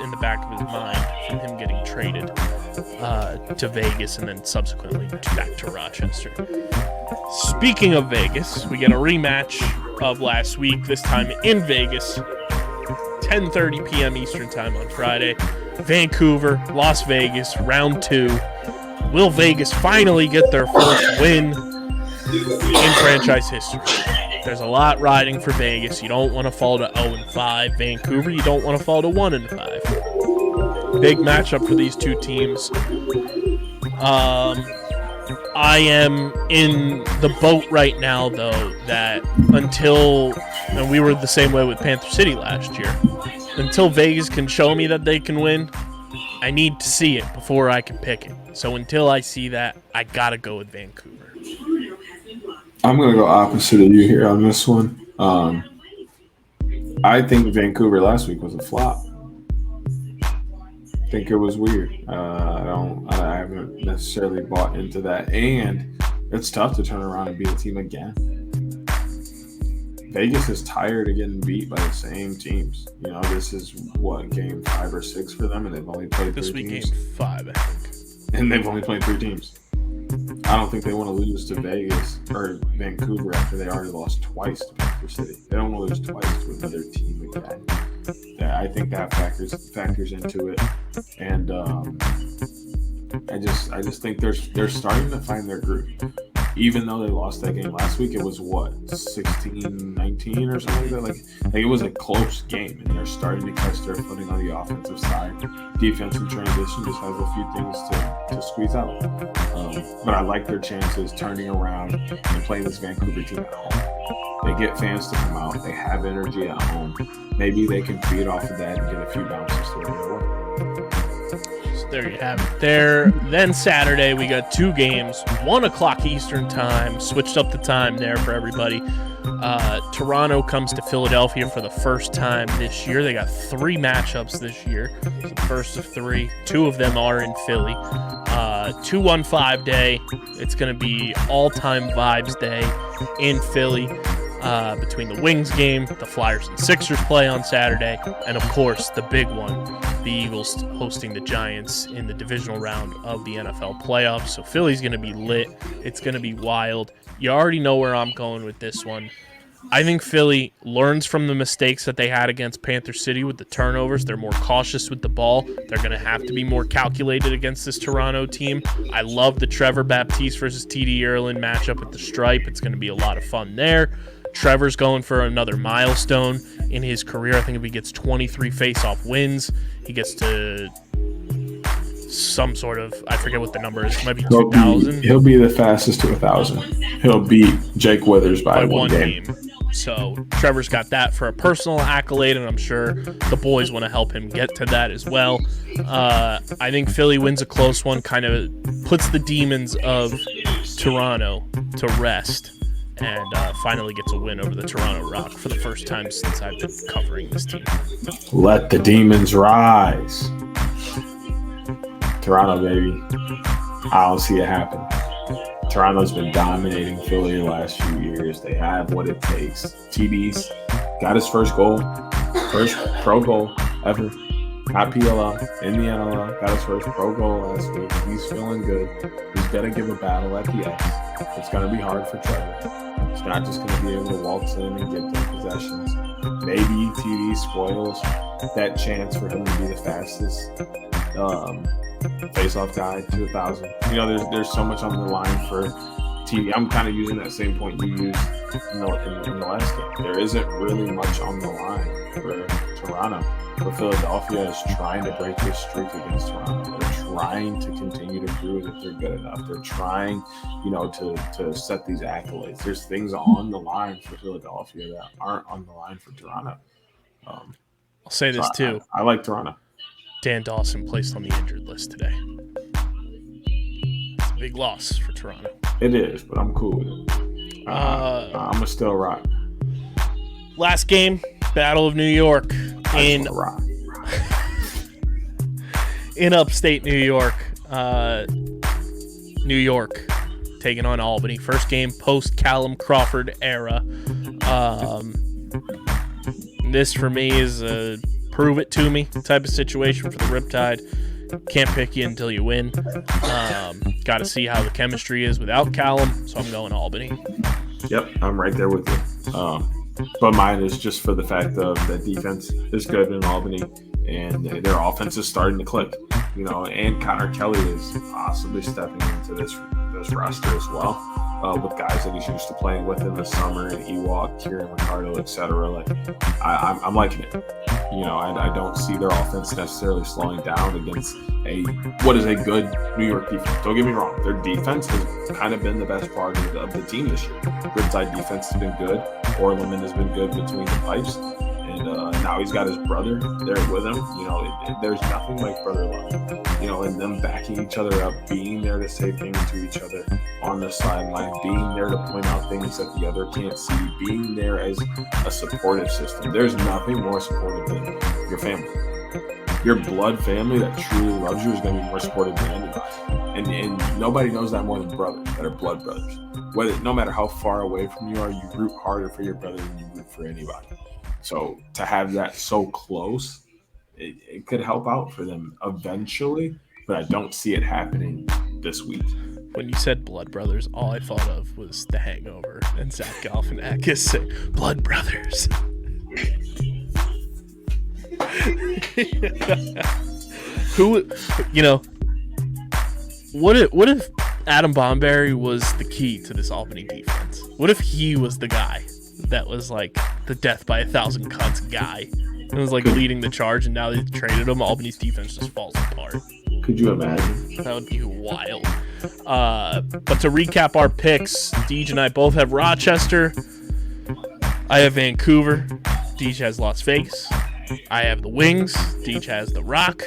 in the back of his mind from him getting traded to Vegas and then subsequently back to Rochester. Speaking of Vegas, we get a rematch of last week, this time in Vegas, 10:30 p.m. Eastern Time on Friday. Vancouver, Las Vegas, round 2. Will Vegas finally get their first win in franchise history? There's a lot riding for Vegas. You don't want to fall to 0-5. Vancouver, you don't want to fall to 1-5. Big matchup for these two teams. I am in the boat right now, though, that and we were the same way with Panther City last year, until Vegas can show me that they can win, I need to see it before I can pick it. So until I see that, I got to go with Vancouver. I'm going to go opposite of you here on this one. I think Vancouver last week was a flop. I think it was weird. I haven't necessarily bought into that, and it's tough to turn around and beat a team again. Vegas is tired of getting beat by the same teams. This is game 5 or 6 for them, and they've only played 3 teams. This week, game 5, I think. And they've only played 3 teams. I don't think they want to lose to Vegas or Vancouver after they already lost twice to Panther City. They don't want to lose twice to another team again. I think that factors into it, and I just think they're starting to find their groove. Even though they lost that game last week, it was 16-19 or something like that. Like it was a close game, and they're starting to catch their footing on the offensive side. Defensive transition just has a few things to squeeze out. But I like their chances turning around and playing this Vancouver team at home. They get fans to come out. They have energy at home. Maybe they can feed off of that and get a few bounces to their way. So there you have it. Then Saturday, we got 2 games, 1 o'clock Eastern Time. Switched up the time there for everybody. Toronto comes to Philadelphia for the first time this year. They got 3 matchups this year. It's the first of 3. 2 of them are in Philly. 2-1-5 day. It's going to be all-time vibes day in Philly. Between the Wings game, the Flyers and Sixers play on Saturday, and of course the big one, the Eagles hosting the Giants in the divisional round of the NFL playoffs. So Philly's going to be lit. It's going to be wild. You already know where I'm going with this one. I think Philly learns from the mistakes that they had against Panther City with the turnovers. They're more cautious with the ball. They're going to have to be more calculated against this Toronto team. I love the Trevor Baptiste versus TD Ierlan matchup at the Stripe. It's going to be a lot of fun there. Trevor's going for another milestone in his career. I think if he gets 23 face-off wins, he gets to some sort of, I forget what the number is. It might be 2,000. He'll be the fastest to 1,000. He'll beat Jake Withers by one game. So Trevor's got that for a personal accolade, and I'm sure the boys want to help him get to that as well. I think Philly wins a close one, kind of puts the demons of Toronto to rest, and finally gets a win over the Toronto Rock for the first time since I've been covering this team. Let the demons rise. Toronto, baby. I don't see it happen. Toronto's been dominating Philly the last few years. They have what it takes. TB's got his first pro goal ever. Not PLL, in the NLL. Got his first pro goal last week. He's feeling good. He's going to give a battle at the X. It's going to be hard for Trevor. He's not just going to be able to waltz in and get the possessions. Maybe TV spoils that chance for him to be the fastest face-off guy to 1,000. You know, there's so much on the line for TV. I'm kind of using that same point you used in the last game. There isn't really much on the line for Toronto. But Philadelphia is trying to break this streak against Toronto. They're trying to continue to prove that they're good enough. They're trying, to set these accolades. There's things on the line for Philadelphia that aren't on the line for Toronto. I'll say this too. I like Toronto. Dan Dawson placed on the injured list today. It's a big loss for Toronto. It is, but I'm cool with it. I'm going to still rock. Last game, Battle of New York in upstate New York. New York taking on Albany. First game post Callum Crawford era. This for me is a prove it to me type of situation for the Riptide. Can't pick you until you win. Got to see how the chemistry is without Callum, so I'm going Albany. Yep, I'm right there with you. But mine is just for the fact of that defense is good in Albany, and their offense is starting to click. And Connor Kelly is possibly stepping into this roster as well, with guys that he's used to playing with in the summer, and Ewok, Kieran Ricardo, etc. Like, I'm liking it. I don't see their offense necessarily slowing down against what is a good New York defense. Don't get me wrong, their defense has kind of been the best part of the team this year. Riptide defense has been good. Orleman has been good between the pipes, and now he's got his brother there with him. There's nothing like brother love. And them backing each other up, being there to say things to each other on the sideline, being there to point out things that the other can't see, being there as a supportive system. There's nothing more supportive than your family. Your blood family that truly loves you is going to be more supportive than anybody. And nobody knows that more than brothers that are blood brothers. No matter how far away from you are, you root harder for your brother than you root for anybody. So to have that so close, it could help out for them eventually, but I don't see it happening this week. When you said blood brothers, all I thought of was The Hangover and Zach Galifianakis saying, "Blood brothers." What if Adam Bomberry was the key to this Albany defense? What if he was the guy that was like the death by 1,000 cuts guy? It was like leading the charge, and now they've traded him. Albany's defense just falls apart. Could you imagine? That would be wild. But to recap our picks, Deej and I both have Rochester. I have Vancouver. Deej has Las Vegas. I have the Wings. Deej has the Rock.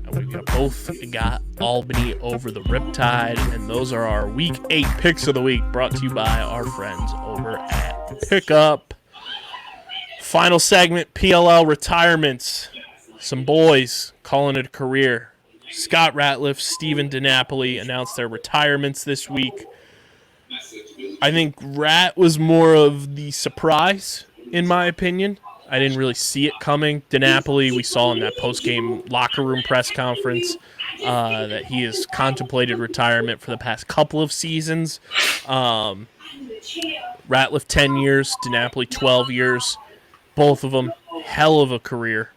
And we both got Albany over the Riptide. And those are our Week 8 picks of the week, brought to you by our friends over at Pickup. Final segment, PLL retirements. Some boys calling it a career. Scott Ratliff, Stephen DeNapoli announced their retirements this week. I think Rat was more of the surprise, in my opinion. I didn't really see it coming. DeNapoli, we saw in that post-game locker room press conference that he has contemplated retirement for the past couple of seasons. Ratliff 10 years, DeNapoli 12 years. Both of them, hell of a career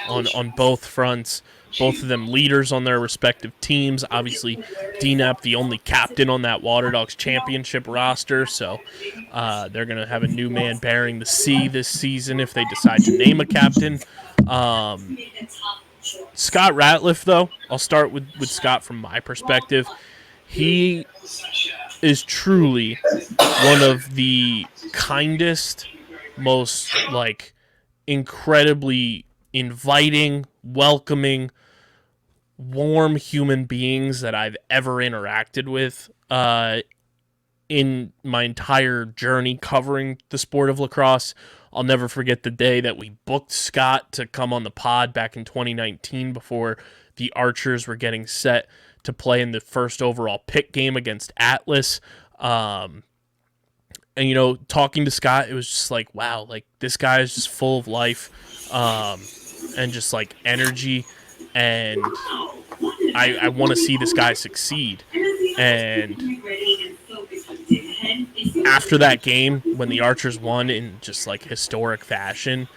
on both fronts. Both of them leaders on their respective teams. Obviously, DNAP, the only captain on that Water Dogs championship roster. So they're going to have a new man bearing the C this season if they decide to name a captain. Scott Ratliff, though, I'll start with Scott from my perspective. He is truly one of the kindest, most incredibly inviting, welcoming, warm human beings that I've ever interacted with in my entire journey covering the sport of lacrosse. I'll never forget the day that we booked Scott to come on the pod back in 2019 before the Archers were getting set to play in the first overall pick game against Atlas. And, talking to Scott, it was just like, wow, this guy is just full of life and just energy. And I want to see this guy succeed. And after that game, when the Archers won in just historic fashion,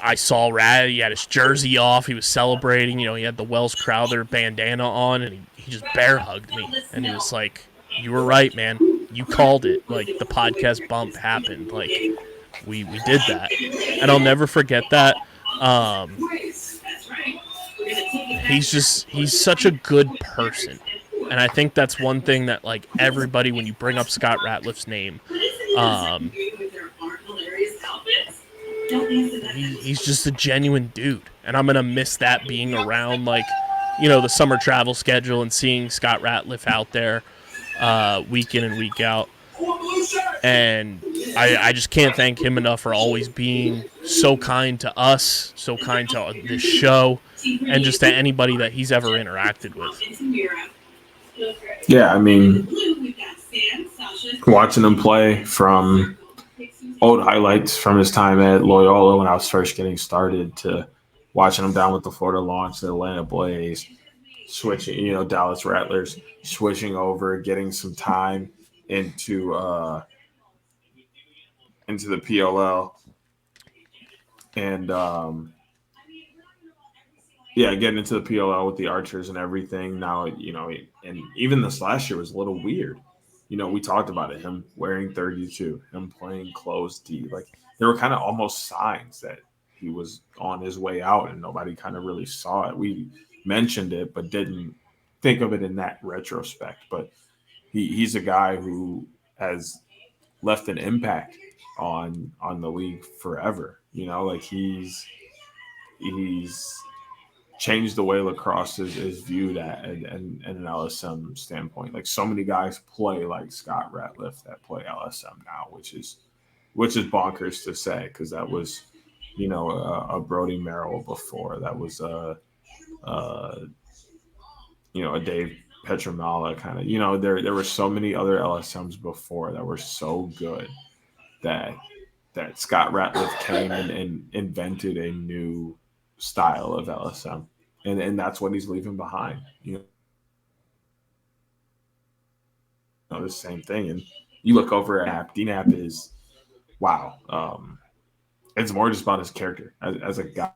I saw Rad. He had his jersey off. He was celebrating. He had the Wells Crowther bandana on, and he just bear hugged me. And he was like, "You were right, man. You called it. The podcast bump happened. We did that." And I'll never forget that. He's such a good person. And I think that's one thing that everybody, when you bring up Scott Ratliff's name, he's just a genuine dude. And I'm going to miss that being around the summer travel schedule and seeing Scott Ratliff out there week in and week out. And I just can't thank him enough for always being so kind to us, so kind to this show, and just to anybody that he's ever interacted with. Yeah, I mean, watching him play from old highlights from his time at Loyola when I was first getting started to watching him down with the Florida Launch, the Atlanta Blaze, switching, Dallas Rattlers, switching over, getting some time into the PLL, and getting into the PLL with the Archers and everything. Now, and even this last year was a little weird. We talked about it, him wearing 32, him playing close D. There were kind of almost signs that he was on his way out, and nobody kind of really saw it. We mentioned it, but didn't think of it in that retrospect. But he's a guy who has left an impact on the league forever. He's changed the way lacrosse is viewed at an LSM standpoint. So many guys play like Scott Ratliff that play LSM now, which is bonkers to say, because that was a Brody Merrill before. That was a Dave Petramala kind of. There were so many other LSMs before that were so good that Scott Ratliff came and invented a new style of LSM, and that's what he's leaving behind. The same thing. And you look over at DNAP is wow. It's more just about his character as a guy.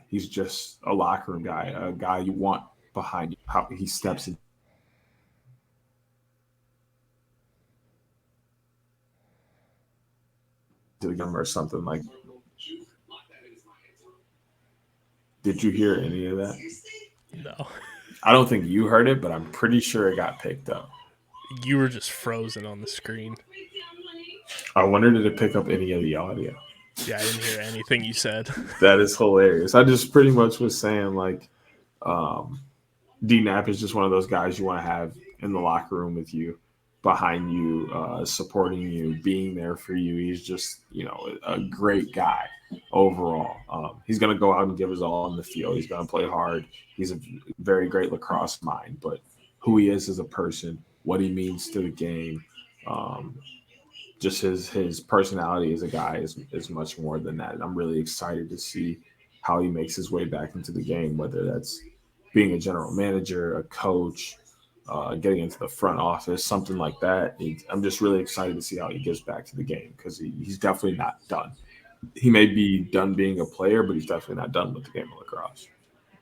He's just a locker room guy, a guy you want behind you. How he steps in. To the game or something like. Did you hear any of that? No. I don't think you heard it, but I'm pretty sure it got picked up. You were just frozen on the screen. I wondered did it pick up any of the audio. Yeah, I didn't hear anything you said. That is hilarious. I just pretty much was saying DNAP is just one of those guys you want to have in the locker room with you, behind you, supporting you, being there for you. He's just, a great guy overall. He's going to go out and give his all in the field. He's going to play hard. He's a very great lacrosse mind, but who he is as a person, what he means to the game, just his personality as a guy is much more than that. And I'm really excited to see how he makes his way back into the game, whether that's being a general manager, a coach, getting into the front office, something like that. I'm just really excited to see how he gets back to the game because he's definitely not done. He may be done being a player, but he's definitely not done with the game of lacrosse.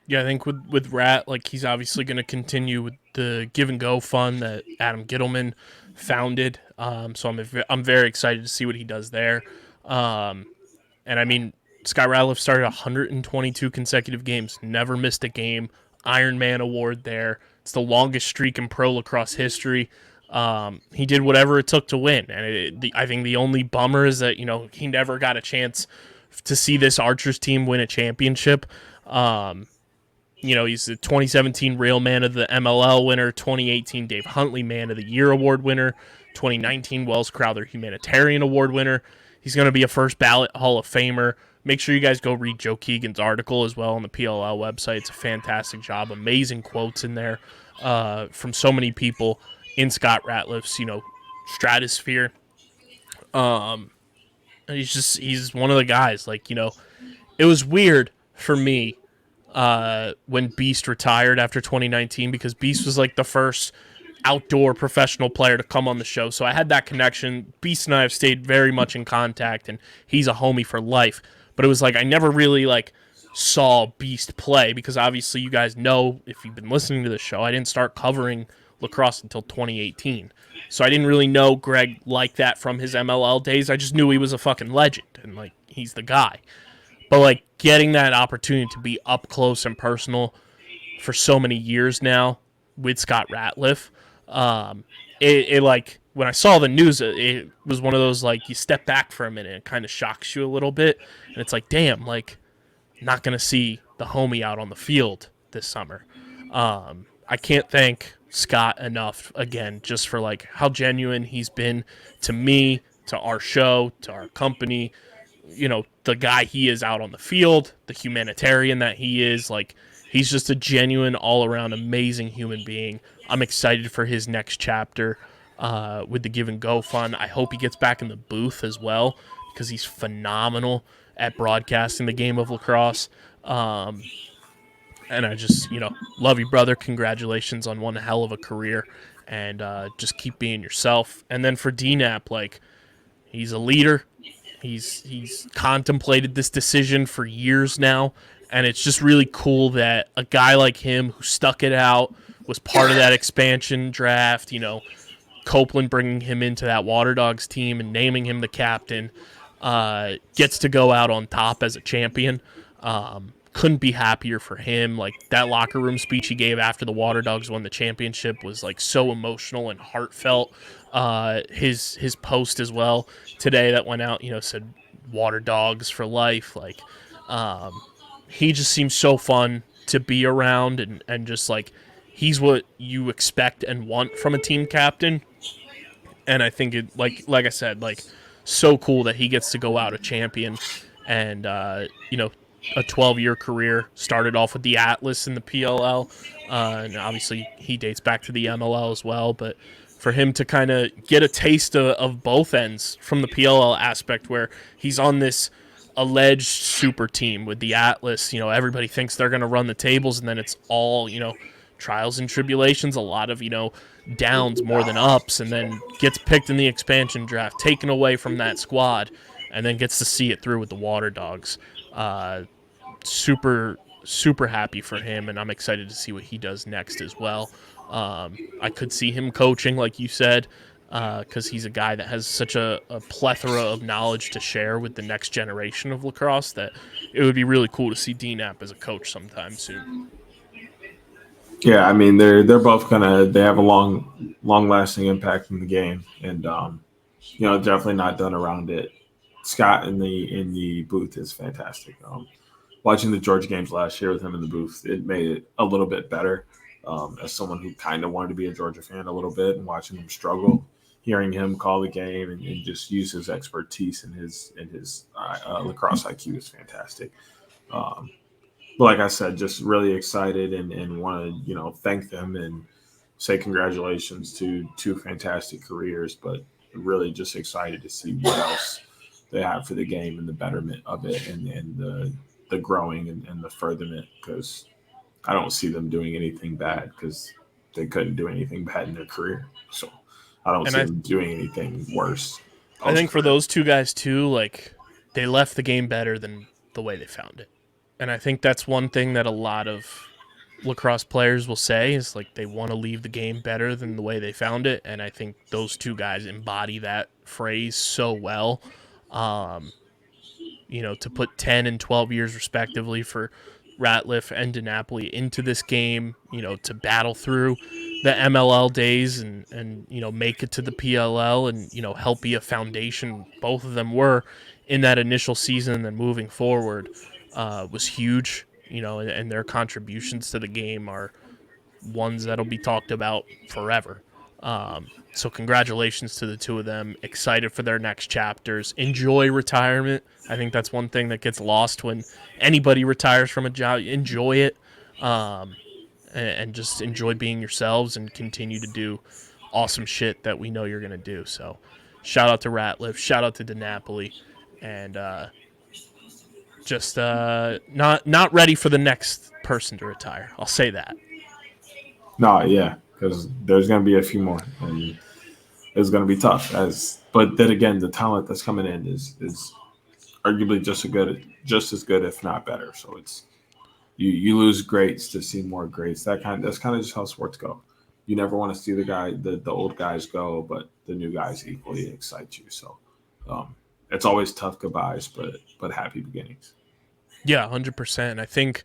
Yeah, I think with Rat, like he's obviously going to continue with the Give and Go Fund that Adam Gittleman founded. So I'm very excited to see what he does there. Um, and I mean, Scott Ratliff started 122 consecutive games, never missed a game. Iron Man award there. It's the longest streak in pro lacrosse history. He did whatever it took to win, and I think the only bummer is that he never got a chance to see this Archers team win a championship. Um, he's the 2017 Real Man of the MLL winner, 2018 Dave Huntley Man of the Year award winner, 2019 Wells Crowther Humanitarian Award winner. He's going to be a first ballot Hall of Famer. Make sure you guys go read Joe Keegan's article as well on the PLL website. It's a fantastic job. Amazing quotes in there from so many people in Scott Ratliff's, stratosphere. He's one of the guys. It was weird for me when Beast retired after 2019 because Beast was like the first outdoor professional player to come on the show. So I had that connection. Beast and I have stayed very much in contact, and he's a homie for life. But it was like I never really saw Beast play because obviously you guys know if you've been listening to the show, I didn't start covering lacrosse until 2018. So I didn't really know Greg like that from his MLL days. I just knew he was a fucking legend and he's the guy. But getting that opportunity to be up close and personal for so many years now with Scott Ratliff, when I saw the news, it was one of those you step back for a minute and it kind of shocks you a little bit, and it's damn, not gonna see the homie out on the field this summer. I can't thank Scott enough again just for how genuine he's been to me, to our show, to our company. The guy he is out on the field, the humanitarian that he is, he's just a genuine, all-around amazing human being. I'm excited for his next chapter with the Give and Go Fund. I hope he gets back in the booth as well because he's phenomenal at broadcasting the game of lacrosse. And I just, love you, brother. Congratulations on one hell of a career. And just keep being yourself. And then for DNAP, he's a leader. He's contemplated this decision for years now, and it's just really cool that a guy like him who stuck it out, was part of that expansion draft, Copeland bringing him into that Water Dogs team and naming him the captain, gets to go out on top as a champion. Couldn't be happier for him. That locker room speech he gave after the Water Dogs won the championship was so emotional and heartfelt. His post as well today that went out, said Water Dogs for life. He just seems so fun to be around and just he's what you expect and want from a team captain. And I think it like I said, so cool that he gets to go out a champion and a 12-year career. Started off with the Atlas in the PLL, and obviously he dates back to the MLL as well. But for him to kind of get a taste of both ends from the PLL aspect, where he's on this alleged super team with the Atlas, everybody thinks they're going to run the tables, and then it's all trials and tribulations, a lot of downs more than ups, and then gets picked in the expansion draft, taken away from that squad, and then gets to see it through with the Water Dogs. Super happy for him, and I'm excited to see what he does next as well. I could see him coaching, like you said, because he's a guy that has such a plethora of knowledge to share with the next generation of lacrosse that it would be really cool to see DNAP as a coach sometime soon. Yeah, I mean they're both they have a long lasting impact in the game, and definitely not done around it. Scott in the booth is fantastic. Watching the Georgia games last year with him in the booth, it made it a little bit better. As someone who kind of wanted to be a Georgia fan a little bit, and watching him struggle, hearing him call the game and just use his expertise and his lacrosse IQ is fantastic. But like I said, just really excited and want to thank them and say congratulations to two fantastic careers. But really just excited to see what else they have for the game and the betterment of it, and the growing and the furtherment, because I don't see them doing anything bad, because they couldn't do anything bad in their career. So I don't And see them doing anything worse I post think for career. those two guys too, like they left the game better than the way they found it. And I think that's one thing that a lot of lacrosse players will say is like they want to leave the game better than the way they found it. And I think those two guys embody that phrase so well. Um, to put 10 and 12 years respectively for Ratliff and DeNapoli into this game, to battle through the MLL days and make it to the PLL and, help be a foundation. Both of them were in that initial season and then moving forward was huge, and their contributions to the game are ones that'll be talked about forever. So congratulations to the two of them. Excited for their next chapters. Enjoy retirement. I think that's one thing that gets lost when anybody retires from a job. Enjoy it, and just enjoy being yourselves and continue to do awesome shit that we know you're gonna do. So, shout out to Ratliff. Shout out to DeNapoli, and just not ready for the next person to retire. I'll say that. No, yeah, because there's going to be a few more, and it's going to be tough. But then again, the talent that's coming in is arguably just as good, if not better. So it's you lose greats to see more greats. That's kind of just how sports go. You never want to see the old guys go, but the new guys equally excite you. So it's always tough goodbyes, but happy beginnings. Yeah, 100%. I think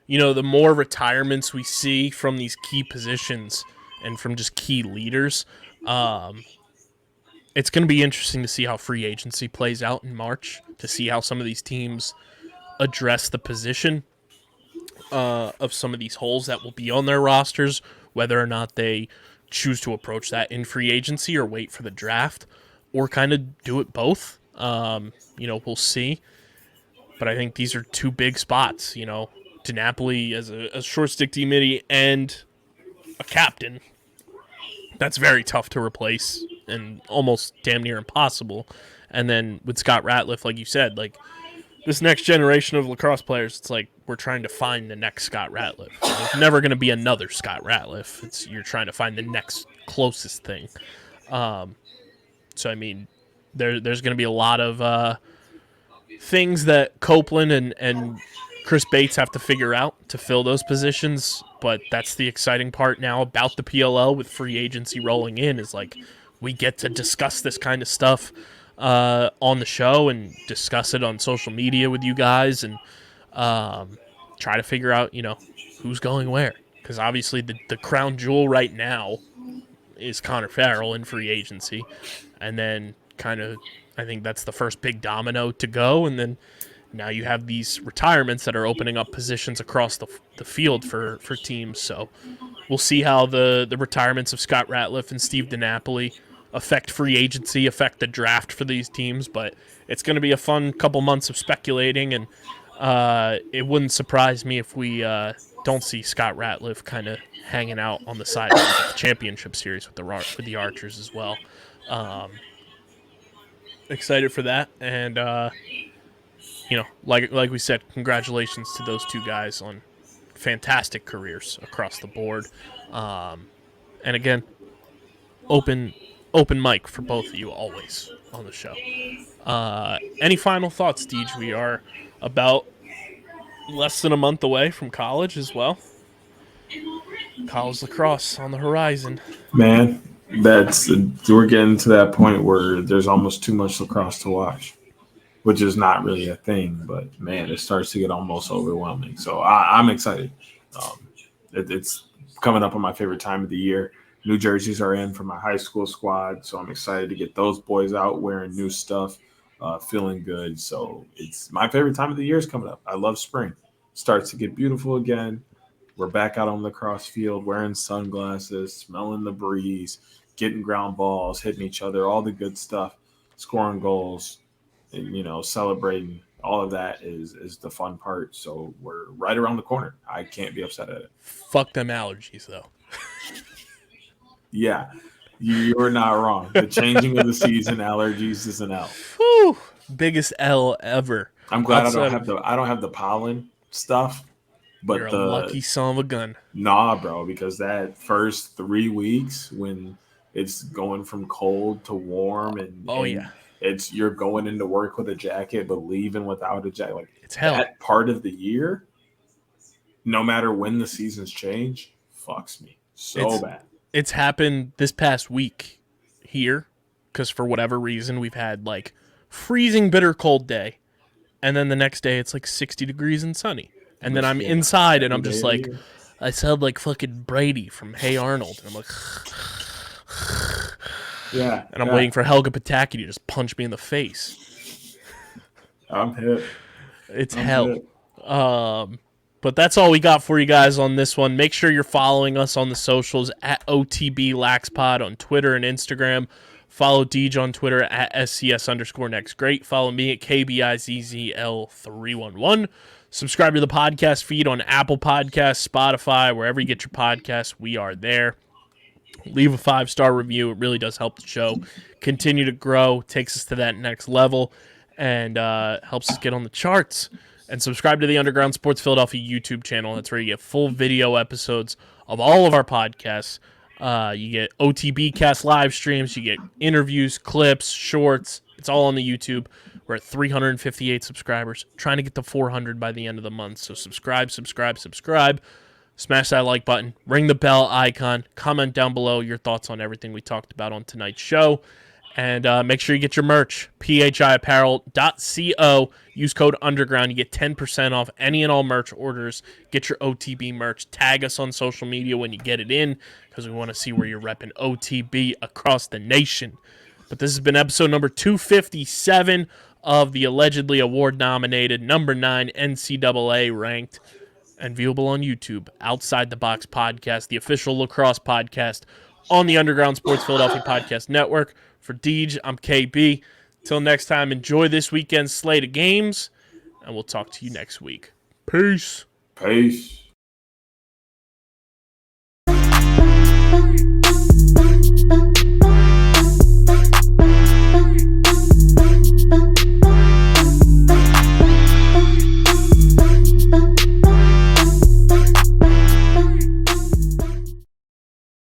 the more retirements we see from these key positions and from just key leaders, it's going to be interesting to see how free agency plays out in March, to see how some of these teams address the position of some of these holes that will be on their rosters, whether or not they choose to approach that in free agency or wait for the draft or kind of do it both. We'll see. But I think these are two big spots, DeNapoli as a short stick D-midi and a captain. That's very tough to replace and almost damn near impossible. And then with Scott Ratliff, like you said, like this next generation of lacrosse players, it's like we're trying to find the next Scott Ratliff. There's never going to be another Scott Ratliff. You're trying to find the next closest thing. So I mean, there's going to be a lot of things that Copeland and Chris Bates have to figure out to fill those positions, but that's the exciting part now about the PLL with free agency rolling in is like we get to discuss this kind of stuff on the show and discuss it on social media with you guys and try to figure out, who's going where. Because obviously the crown jewel right now is Connor Farrell in free agency. And then kind of I think that's the first big domino to go. And then now you have these retirements that are opening up positions across the field for teams. So we'll see how the retirements of Scott Ratliff and Steve DeNapoli affect free agency, affect the draft for these teams. But it's going to be a fun couple months of speculating. And it wouldn't surprise me if we don't see Scott Ratliff kind of hanging out on the sidelines of the championship series with the Archers as well. Excited for that, and like we said, congratulations to those two guys on fantastic careers across the board. And again, open mic for both of you always on the show. Any final thoughts, Deej? We are about less than a month away from college as well. College lacrosse on the horizon. Man, we're getting to that point where there's almost too much lacrosse to watch, which is not really a thing. But man, it starts to get almost overwhelming. So I'm excited. It's coming up on my favorite time of the year. New jerseys are in for my high school squad, so I'm excited to get those boys out wearing new stuff, feeling good. So it's my favorite time of the year is coming up. I love spring. Starts to get beautiful again. We're back out on the lacrosse field wearing sunglasses, smelling the breeze, getting ground balls, hitting each other, all the good stuff, scoring goals, and, celebrating. All of that is the fun part. So we're right around the corner. I can't be upset at it. Fuck them allergies, though. Yeah. You're not wrong. The changing of the season, allergies is an L. Whew, biggest L ever. I'm glad Outside I don't have the pollen stuff, you're but a lucky son of a gun. nah, bro, because that first 3 weeks when it's going from cold to warm and it's you're going into work with a jacket but leaving without a jacket, like It's hell. that part of the year, no matter when the seasons change, fucks me so bad. It's happened this past week here because for whatever reason we've had like freezing bitter cold day, and then the next day it's like 60 degrees and sunny, and then I'm inside and I'm just like, I sound like fucking Brady from Hey Arnold, and I'm like, yeah, and I'm waiting for Helga Pataki to just punch me in the face. I'm hip. It's hell. But that's all we got for you guys on this one. Make sure you're following us on the socials at OTBLaxPod on Twitter and Instagram. Follow Deej on Twitter at SCS_NextGreat. Follow me at KBIZZL311. Subscribe to the podcast feed on Apple Podcasts, Spotify, wherever you get your podcasts. We are there. Leave a 5-star review. It really does help the show continue to grow, takes us to that next level, and helps us get on the charts. And subscribe to the Underground Sports Philadelphia YouTube channel. That's where you get full video episodes of all of our podcasts. You get OTB cast live streams. You get interviews, clips, shorts. It's all on the YouTube. We're at 358 subscribers. Trying to get to 400 by the end of the month. So subscribe. Smash that like button. Ring the bell icon. Comment down below your thoughts on everything we talked about on tonight's show. And make sure you get your merch, phiapparel.co. Use code underground. You get 10% off any and all merch orders. Get your OTB merch. Tag us on social media when you get it in because we want to see where you're repping OTB across the nation. But this has been episode number 257 of the allegedly award-nominated number 9 NCAA ranked and viewable on YouTube, Outside the Box Podcast, the official lacrosse podcast on the Underground Sports Philadelphia Podcast Network. For Deej, I'm KB. Till next time, enjoy this weekend's slate of games, and we'll talk to you next week. Peace. Peace.